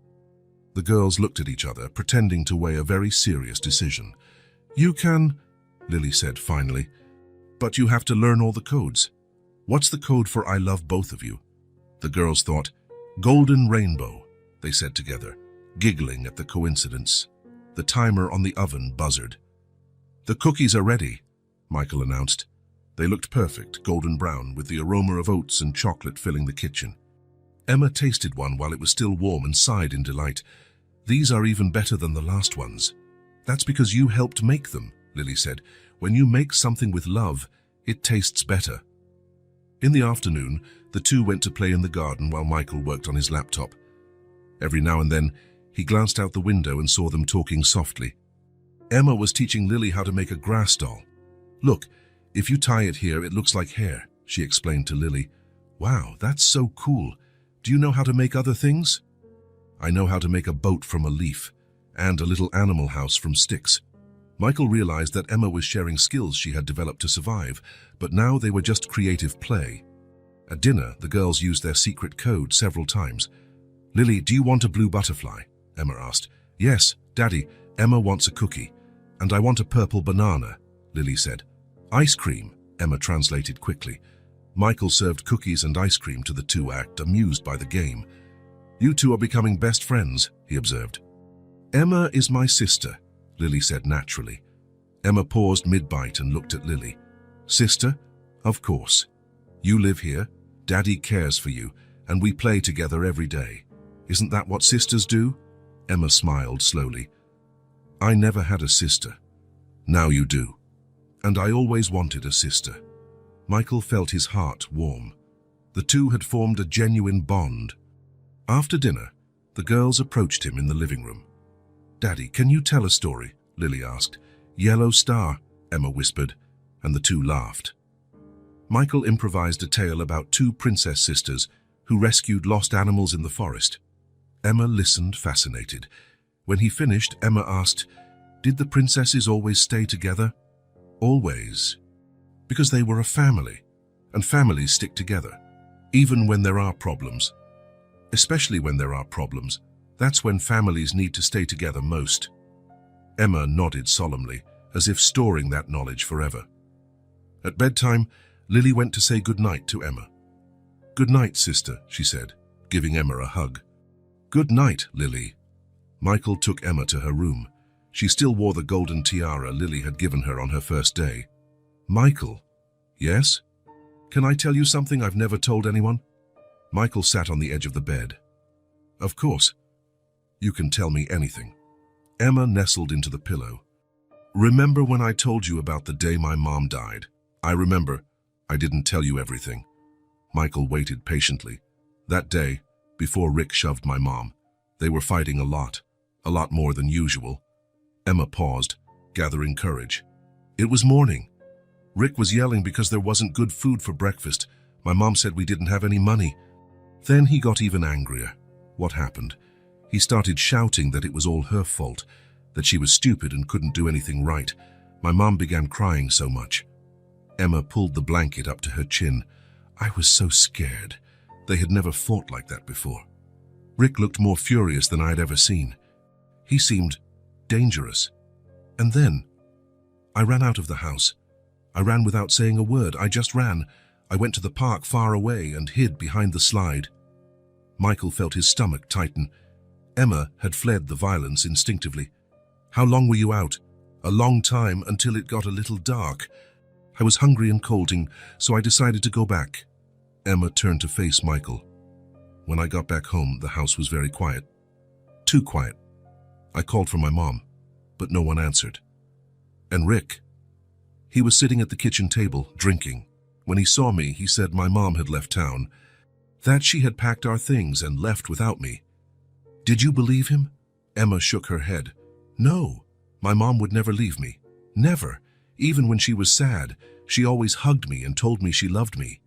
The girls looked at each other, pretending to weigh a very serious decision. "You can," Lily said finally, "but you have to learn all the codes." "What's the code for I love both of you?" The girls thought. "Golden rainbow," they said together, giggling at the coincidence. The timer on the oven buzzed. "The cookies are ready," Michael announced. They looked perfect, golden brown, with the aroma of oats and chocolate filling the kitchen. Emma tasted one while it was still warm and sighed in delight. "These are even better than the last ones." "That's because you helped make them," Lily said. "When you make something with love, it tastes better." In the afternoon, the two went to play in the garden while Michael worked on his laptop. Every now and then, he glanced out the window and saw them talking softly. Emma was teaching Lily how to make a grass doll. "Look, if you tie it here, it looks like hair," she explained to Lily. "Wow, that's so cool. Do you know how to make other things?" "I know how to make a boat from a leaf and a little animal house from sticks." Michael realized that Emma was sharing skills she had developed to survive, but now they were just creative play. At dinner, the girls used their secret code several times. "Lily, do you want a blue butterfly?" Emma asked. "Yes, Daddy, Emma wants a cookie. And I want a purple banana," Lily said. "Ice cream," Emma translated quickly. Michael served cookies and ice cream to the two, amused by the game. "You two are becoming best friends," he observed. "Emma is my sister," Lily said naturally. Emma paused mid-bite and looked at Lily. "Sister? Of course. You live here, Daddy cares for you, and we play together every day. Isn't that what sisters do?" Emma smiled slowly. "I never had a sister. Now you do. And I always wanted a sister." Michael felt his heart warm. The two had formed a genuine bond. After dinner, the girls approached him in the living room. "Daddy, can you tell a story?" Lily asked. "Yellow Star," Emma whispered, and the two laughed. Michael improvised a tale about two princess sisters who rescued lost animals in the forest. Emma listened, fascinated. When he finished, Emma asked, "Did the princesses always stay together?" "Always. Because they were a family, and families stick together, even when there are problems. Especially when there are problems, that's when families need to stay together most." Emma nodded solemnly, as if storing that knowledge forever. At bedtime, Lily went to say goodnight to Emma. "Good night, sister," she said, giving Emma a hug. "Good night, Lily." Michael took Emma to her room. She still wore the golden tiara Lily had given her on her first day. "Michael." "Yes? Can I tell you something I've never told anyone?" Michael sat on the edge of the bed. "Of course. You can tell me anything." Emma nestled into the pillow. "Remember when I told you about the day my mom died? I remember. I didn't tell you everything." Michael waited patiently. "That day, before Rick shoved my mom, they were fighting a lot more than usual." Emma paused, gathering courage. "It was morning. Rick was yelling because there wasn't good food for breakfast. My mom said we didn't have any money. Then he got even angrier." "What happened?" "He started shouting that it was all her fault, that she was stupid and couldn't do anything right. My mom began crying so much." Emma pulled the blanket up to her chin. "I was so scared. They had never fought like that before. Rick looked more furious than I had ever seen. He seemed dangerous. And then I ran out of the house. I ran without saying a word. I just ran. I went to the park far away and hid behind the slide." Michael felt his stomach tighten. Emma had fled the violence instinctively. "How long were you out?" "A long time, until it got a little dark. I was hungry and cold, so I decided to go back." Emma turned to face Michael. "When I got back home, the house was very quiet. Too quiet. I called for my mom, but no one answered. And Rick? He was sitting at the kitchen table, drinking. When he saw me, he said my mom had left town, that she had packed our things and left without me." "Did you believe him?" Emma shook her head. "No, my mom would never leave me. Never. Even when she was sad, she always hugged me and told me she loved me."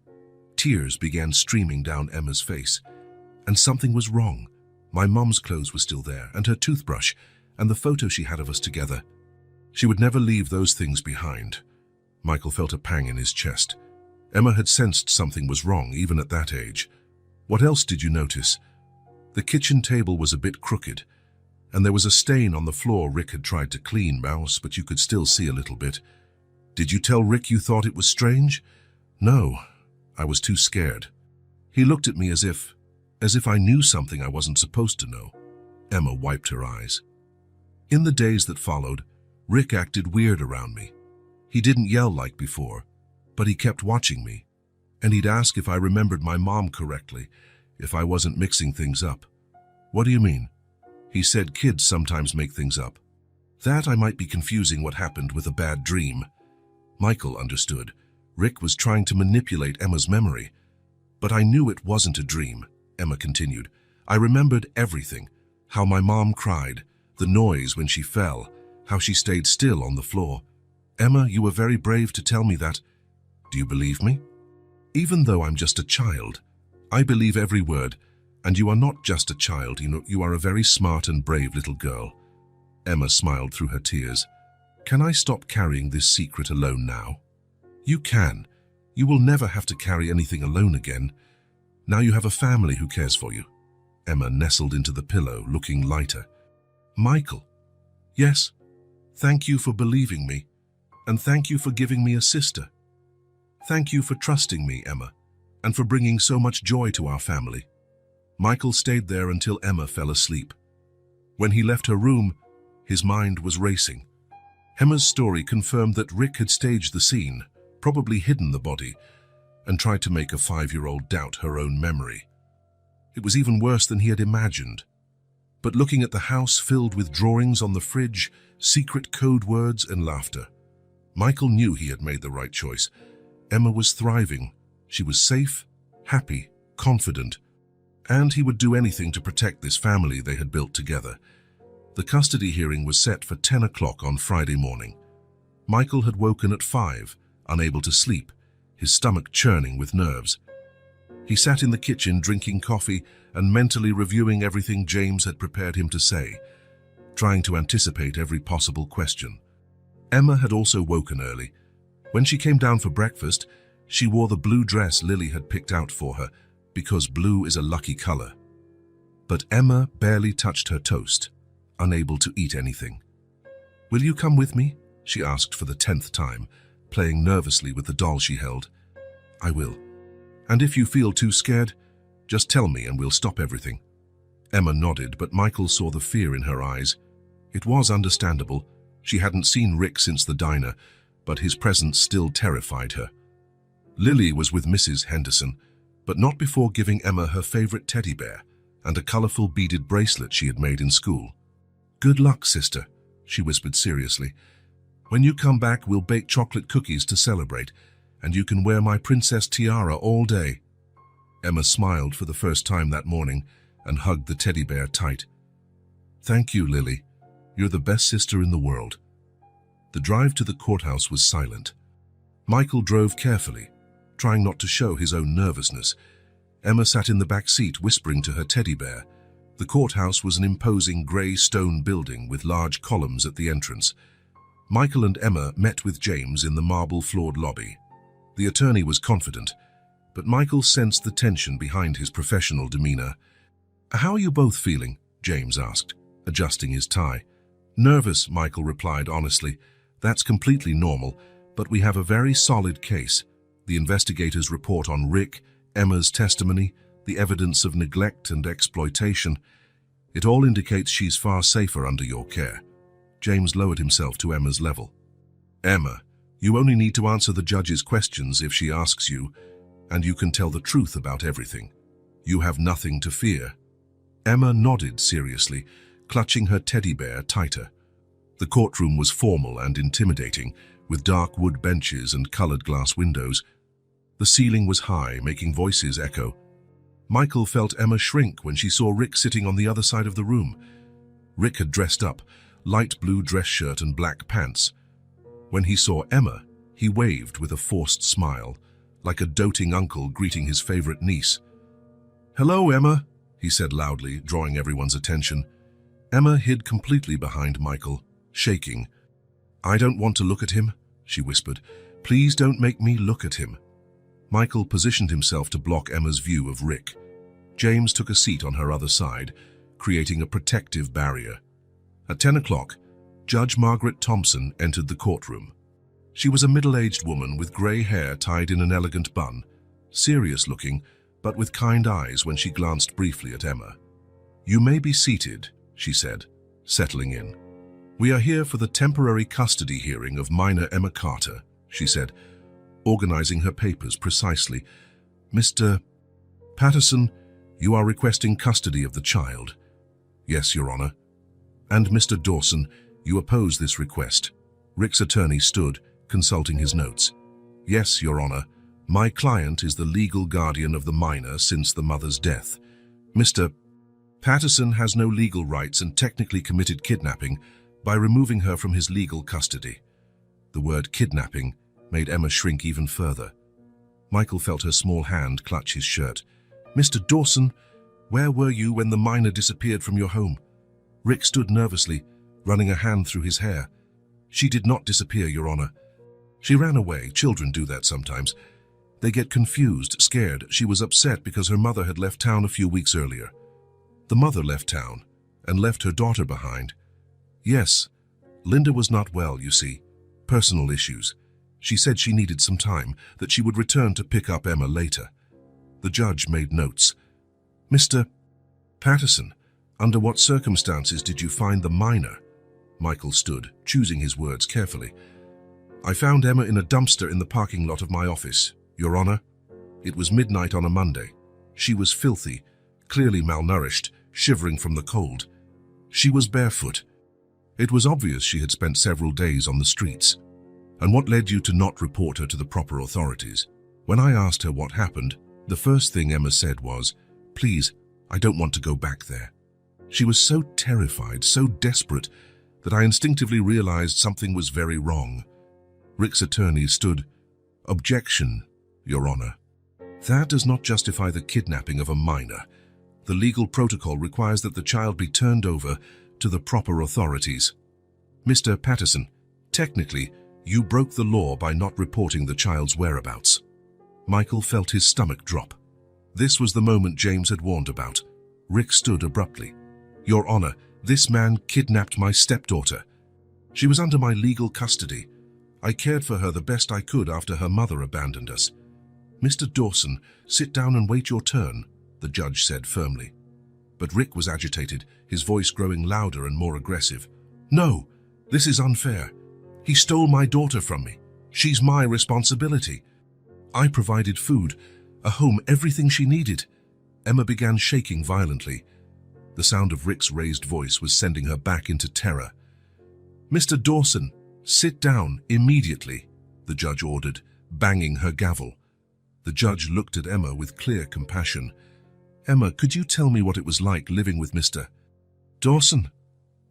Tears began streaming down Emma's face. And something was wrong. My mom's clothes were still there, and her toothbrush, and the photo she had of us together. She would never leave those things behind. Michael felt a pang in his chest. Emma had sensed something was wrong, even at that age. "What else did you notice?" "The kitchen table was a bit crooked, and there was a stain on the floor Rick had tried to clean, Mouse, but you could still see a little bit." "Did you tell Rick you thought it was strange?" "No, I was too scared. He looked at me as if I knew something I wasn't supposed to know." Emma wiped her eyes. "In the days that followed, Rick acted weird around me. He didn't yell like before, but he kept watching me, and he'd ask if I remembered my mom correctly, if I wasn't mixing things up." "What do you mean?" "He said kids sometimes make things up. That I might be confusing what happened with a bad dream." Michael understood. Rick was trying to manipulate Emma's memory. "But I knew it wasn't a dream," Emma continued. "I remembered everything. How my mom cried, the noise when she fell, how she stayed still on the floor. Emma, you were very brave to tell me that. Do you believe me?" "Even though I'm just a child, I believe every word, and you are not just a child, you are a very smart and brave little girl." Emma smiled through her tears. Can I stop carrying this secret alone now? You can. You will never have to carry anything alone again. Now you have a family who cares for you. Emma nestled into the pillow, looking lighter. Michael. Yes. Thank you for believing me. And thank you for giving me a sister. Thank you for trusting me, Emma, and for bringing so much joy to our family. Michael stayed there until Emma fell asleep. When he left her room, his mind was racing. Emma's story confirmed that Rick had staged the scene, probably hidden the body, and tried to make a 5-year-old doubt her own memory. It was even worse than he had imagined. But looking at the house filled with drawings on the fridge, secret code words and laughter, Michael knew he had made the right choice. Emma was thriving. She was safe, happy, confident, and he would do anything to protect this family they had built together. The custody hearing was set for 10 o'clock on Friday morning. Michael had woken at 5, unable to sleep, his stomach churning with nerves. He sat in the kitchen drinking coffee and mentally reviewing everything James had prepared him to say, trying to anticipate every possible question. Emma had also woken early. When she came down for breakfast, she wore the blue dress Lily had picked out for her, because blue is a lucky color. But Emma barely touched her toast, unable to eat anything. Will you come with me? She asked for the 10th time, playing nervously with the doll she held. I will. And if you feel too scared, just tell me and we'll stop everything. Emma nodded, but Michael saw the fear in her eyes. It was understandable. She hadn't seen Rick since the diner, but his presence still terrified her. Lily was with Mrs. Henderson, but not before giving Emma her favorite teddy bear and a colorful beaded bracelet she had made in school. Good luck, sister, she whispered seriously. When you come back, we'll bake chocolate cookies to celebrate, and you can wear my princess tiara all day. Emma smiled for the first time that morning and hugged the teddy bear tight. Thank you, Lily. You're the best sister in the world. The drive to the courthouse was silent. Michael drove carefully, trying not to show his own nervousness. Emma sat in the back seat, whispering to her teddy bear. The courthouse was an imposing grey stone building with large columns at the entrance. Michael and Emma met with James in the marble-floored lobby. The attorney was confident, but Michael sensed the tension behind his professional demeanor. How are you both feeling? James asked, adjusting his tie. Nervous, Michael replied honestly. That's completely normal, but we have a very solid case. The investigators' report on Rick, Emma's testimony, the evidence of neglect and exploitation. It all indicates she's far safer under your care. James lowered himself to Emma's level. Emma, you only need to answer the judge's questions if she asks you, and you can tell the truth about everything. You have nothing to fear. Emma nodded seriously, clutching her teddy bear tighter. The courtroom was formal and intimidating, with dark wood benches and colored glass windows. The ceiling was high, making voices echo. Michael felt Emma shrink when she saw Rick sitting on the other side of the room. Rick had dressed up, light blue dress shirt and black pants. When he saw Emma, he waved with a forced smile, like a doting uncle greeting his favorite niece. Hello, Emma, he said loudly, drawing everyone's attention. Emma hid completely behind Michael, shaking. I don't want to look at him, she whispered. Please don't make me look at him. Michael positioned himself to block Emma's view of Rick. James took a seat on her other side, creating a protective barrier. At 10 o'clock, Judge Margaret Thompson entered the courtroom. She was a middle-aged woman with grey hair tied in an elegant bun, serious-looking, but with kind eyes when she glanced briefly at Emma. You may be seated, she said, settling in. We are here for the temporary custody hearing of minor Emma Carter, she said, organizing her papers precisely. Mr. Patterson, you are requesting custody of the child. Yes, Your Honor. And Mr. Dawson, you oppose this request. Rick's attorney stood, consulting his notes. Yes, Your Honor. My client is the legal guardian of the minor since the mother's death. Mr. Patterson has no legal rights and technically committed kidnapping by removing her from his legal custody. The word kidnapping made Emma shrink even further. Michael felt her small hand clutch his shirt. Mr. Dawson, where were you when the minor disappeared from your home? Rick stood nervously, running a hand through his hair. She did not disappear, Your Honor. She ran away. Children do that sometimes. They get confused, scared. She was upset because her mother had left town a few weeks earlier. The mother left town and left her daughter behind. Yes, Linda was not well, you see. Personal issues. She said she needed some time, that she would return to pick up Emma later. The judge made notes. Mr. Patterson, under what circumstances did you find the minor? Michael stood, choosing his words carefully. I found Emma in a dumpster in the parking lot of my office, Your Honor. It was midnight on a Monday. She was filthy, clearly malnourished, shivering from the cold. She was barefoot. It was obvious she had spent several days on the streets. And what led you to not report her to the proper authorities? When I asked her what happened, the first thing Emma said was, "Please, I don't want to go back there." She was so terrified, so desperate, that I instinctively realized something was very wrong. Rick's attorney stood. Objection, Your Honor. That does not justify the kidnapping of a minor. The legal protocol requires that the child be turned over to the proper authorities. Mr. Patterson, technically, you broke the law by not reporting the child's whereabouts. Michael felt his stomach drop. This was the moment James had warned about. Rick stood abruptly. Your Honor, this man kidnapped my stepdaughter. She was under my legal custody. I cared for her the best I could after her mother abandoned us. Mr. Dawson, sit down and wait your turn, the judge said firmly. But Rick was agitated, his voice growing louder and more aggressive. No, this is unfair. He stole my daughter from me. She's my responsibility. I provided food, a home, everything she needed. Emma began shaking violently. The sound of Rick's raised voice was sending her back into terror. Mr. Dawson, sit down immediately, the judge ordered, banging her gavel. The judge looked at Emma with clear compassion. Emma, could you tell me what it was like living with Mr. Dawson?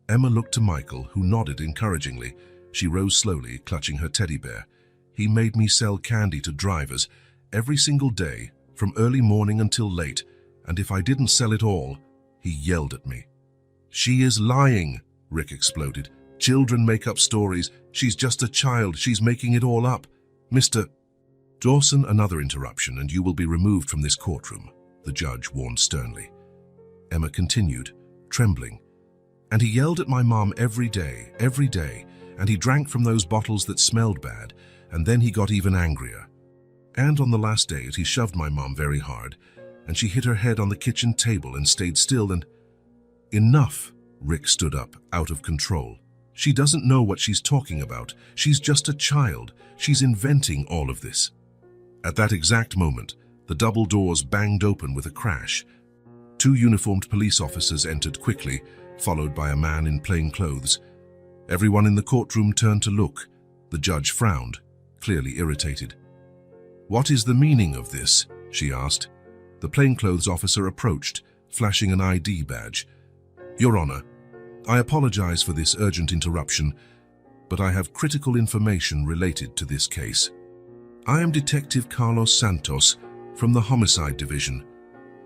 Emma looked to Michael, who nodded encouragingly. She rose slowly, clutching her teddy bear. He made me sell candy to drivers every single day, from early morning until late, and if I didn't sell it all, he yelled at me. She is lying, Rick exploded. Children make up stories. She's just a child. She's making it all up. Mr. Dawson, another interruption, and you will be removed from this courtroom, the judge warned sternly. Emma continued, trembling. And he yelled at my mom every day, and he drank from those bottles that smelled bad, and then he got even angrier. And on the last date, he shoved my mom very hard, and she hit her head on the kitchen table and stayed still and... Enough, Rick stood up, out of control. She doesn't know what she's talking about. She's just a child. She's inventing all of this. At that exact moment, the double doors banged open with a crash. Two uniformed police officers entered quickly, followed by a man in plain clothes. Everyone in the courtroom turned to look. The judge frowned, clearly irritated. What is the meaning of this? She asked. The plainclothes officer approached, flashing an ID badge. Your Honor, I apologize for this urgent interruption, but I have critical information related to this case. I am Detective Carlos Santos from the Homicide Division.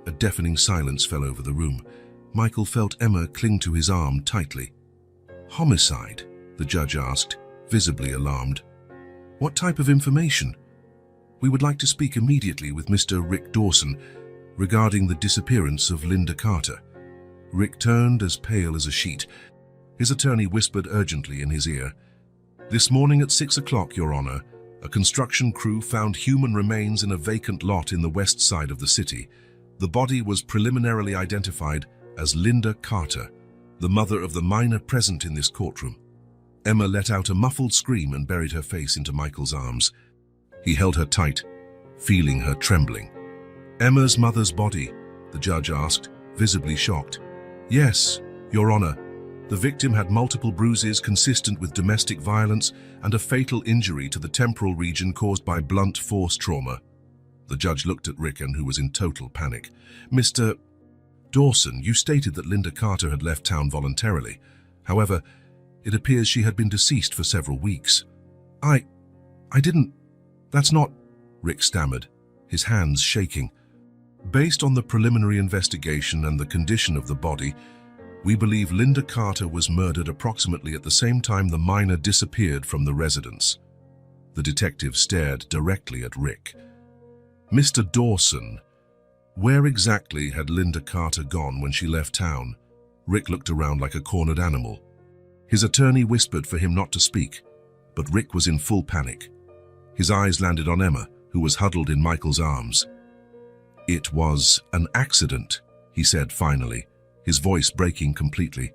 A deafening silence fell over the room. Michael felt Emma cling to his arm tightly. Homicide? The judge asked, visibly alarmed. What type of information? We would like to speak immediately with Mr. Rick Dawson regarding the disappearance of Linda Carter. Rick turned as pale as a sheet. His attorney whispered urgently in his ear. This morning at 6 o'clock, Your Honor, a construction crew found human remains in a vacant lot in the west side of the city. The body was preliminarily identified as Linda Carter, the mother of the minor present in this courtroom. Emma let out a muffled scream and buried her face into Michael's arms. He held her tight, feeling her trembling. Emma's mother's body, the judge asked, visibly shocked. Yes, Your Honor. The victim had multiple bruises consistent with domestic violence and a fatal injury to the temporal region caused by blunt force trauma. The judge looked at Rick, who was in total panic. Mr. Dawson, you stated that Linda Carter had left town voluntarily. However, it appears she had been deceased for several weeks. I didn't... That's not... Rick stammered, his hands shaking. Based on the preliminary investigation and the condition of the body, We believe Linda Carter was murdered approximately at the same time the minor disappeared from the residence. The detective stared directly at Rick. Mr. Dawson, where exactly had Linda Carter gone when she left town? Rick looked around like a cornered animal. His attorney whispered for him not to speak, but Rick was in full panic. His eyes landed on Emma, who was huddled in Michael's arms. "It was an accident," he said finally, his voice breaking completely.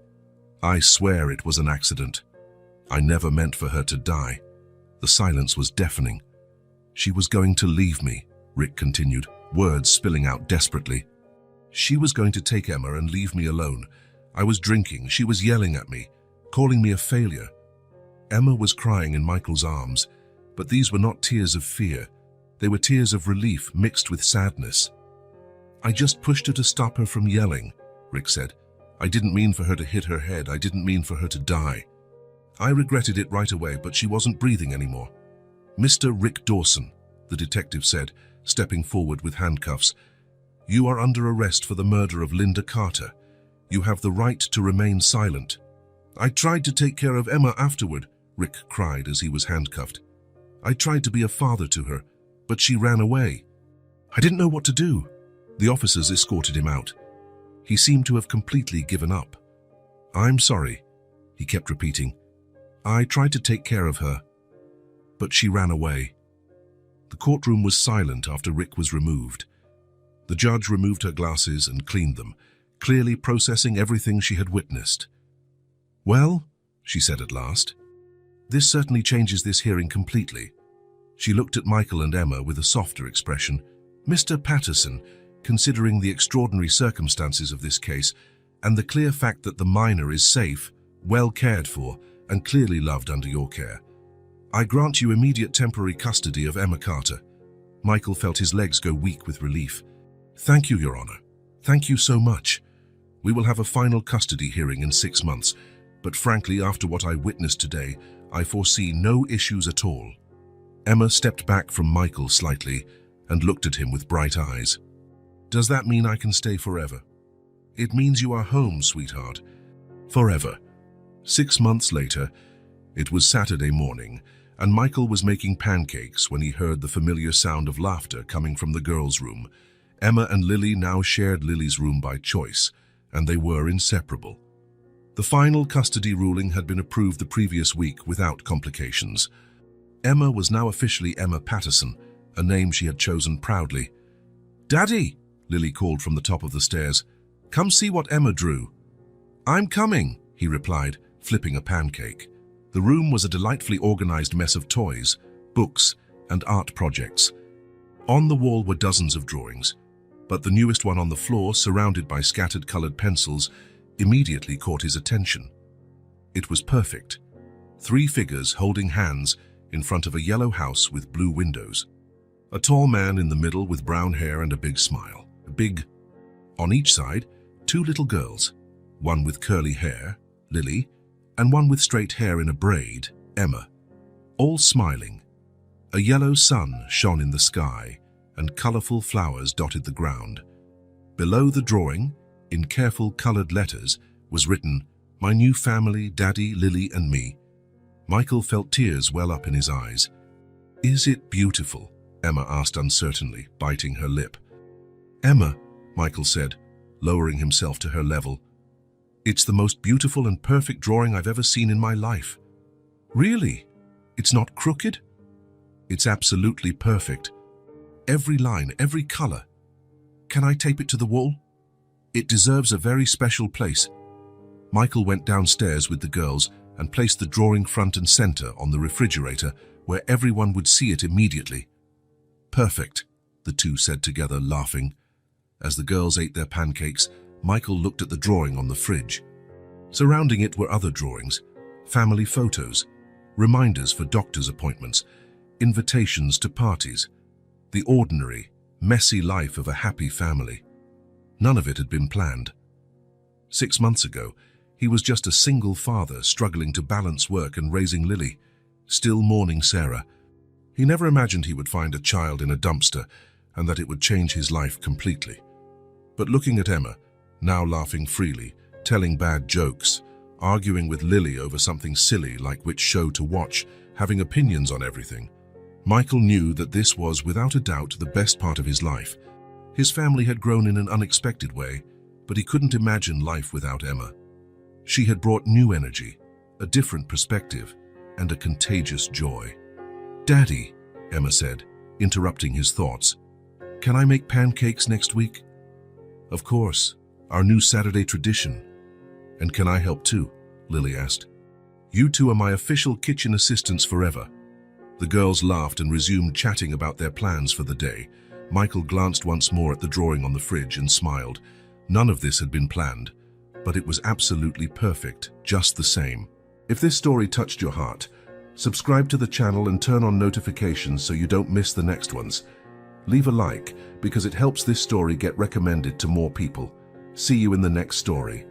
"I swear it was an accident. I never meant for her to die." The silence was deafening. "She was going to leave me," Rick continued, words spilling out desperately. "She was going to take Emma and leave me alone. I was drinking, she was yelling at me, calling me a failure." Emma was crying in Michael's arms, but these were not tears of fear. They were tears of relief mixed with sadness. "I just pushed her to stop her from yelling," Rick said. "I didn't mean for her to hit her head. I didn't mean for her to die. I regretted it right away, but she wasn't breathing anymore." "Mr. Rick Dawson," the detective said, stepping forward with handcuffs, "you are under arrest for the murder of Linda Carter. You have the right to remain silent." "I tried to take care of Emma afterward," Rick cried as he was handcuffed. "I tried to be a father to her, but she ran away. I didn't know what to do." The officers escorted him out. He seemed to have completely given up. "I'm sorry," he kept repeating. "I tried to take care of her, but she ran away." The courtroom was silent after Rick was removed. The judge removed her glasses and cleaned them, clearly processing everything she had witnessed. "Well," she said at last, "this certainly changes this hearing completely." She looked at Michael and Emma with a softer expression. "Mr. Patterson, considering the extraordinary circumstances of this case and the clear fact that the minor is safe, well cared for, and clearly loved under your care, I grant you immediate temporary custody of Emma Carter." Michael felt his legs go weak with relief. "Thank you, Your Honor. Thank you so much. We will have a final custody hearing in 6 months, but frankly, after what I witnessed today, I foresee no issues at all." Emma stepped back from Michael slightly and looked at him with bright eyes. "Does that mean I can stay forever?" "It means you are home, sweetheart. Forever." 6 months later, it was Saturday morning, and Michael was making pancakes when he heard the familiar sound of laughter coming from the girls' room. Emma and Lily now shared Lily's room by choice, and they were inseparable. The final custody ruling had been approved the previous week without complications. Emma was now officially Emma Patterson, a name she had chosen proudly. "Daddy," Lily called from the top of the stairs, "come see what Emma drew." "I'm coming," he replied, flipping a pancake. The room was a delightfully organized mess of toys, books, and art projects. On the wall were dozens of drawings, but the newest one on the floor, surrounded by scattered colored pencils, immediately caught his attention. It was perfect. 3 figures holding hands in front of a yellow house with blue windows. A tall man in the middle with brown hair and a big smile. On each side, 2 little girls, one with curly hair, Lily, and one with straight hair in a braid, Emma, all smiling. A yellow sun shone in the sky, and colorful flowers dotted the ground. Below the drawing, in careful colored letters, was written, "My new family, Daddy, Lily, and me." Michael felt tears well up in his eyes. "Is it beautiful?" Emma asked uncertainly, biting her lip. "Emma," Michael said, lowering himself to her level, "it's the most beautiful and perfect drawing I've ever seen in my life." "Really? It's not crooked?" "It's absolutely perfect. Every line, every color. Can I tape it to the wall? It deserves a very special place." Michael went downstairs with the girls and placed the drawing front and center on the refrigerator where everyone would see it immediately. "Perfect," the two said together, laughing. As the girls ate their pancakes, Michael looked at the drawing on the fridge. Surrounding it were other drawings, family photos, reminders for doctor's appointments, invitations to parties, the ordinary, messy life of a happy family. None of it had been planned. 6 months ago, he was just a single father struggling to balance work and raising Lily, still mourning Sarah. He never imagined he would find a child in a dumpster and that it would change his life completely. But looking at Emma, now laughing freely, telling bad jokes, arguing with Lily over something silly like which show to watch, having opinions on everything. Michael knew that this was, without a doubt, the best part of his life. His family had grown in an unexpected way, but he couldn't imagine life without Emma. She had brought new energy, a different perspective, and a contagious joy. "Daddy," Emma said, interrupting his thoughts, "can I make pancakes next week?" "Of course, our new Saturday tradition." "And can I help too?" Lily asked. "You two are my official kitchen assistants forever." The girls laughed and resumed chatting about their plans for the day. Michael glanced once more at the drawing on the fridge and smiled. None of this had been planned, but it was absolutely perfect, just the same. If this story touched your heart, subscribe to the channel and turn on notifications so you don't miss the next ones. Leave a like, because it helps this story get recommended to more people. See you in the next story.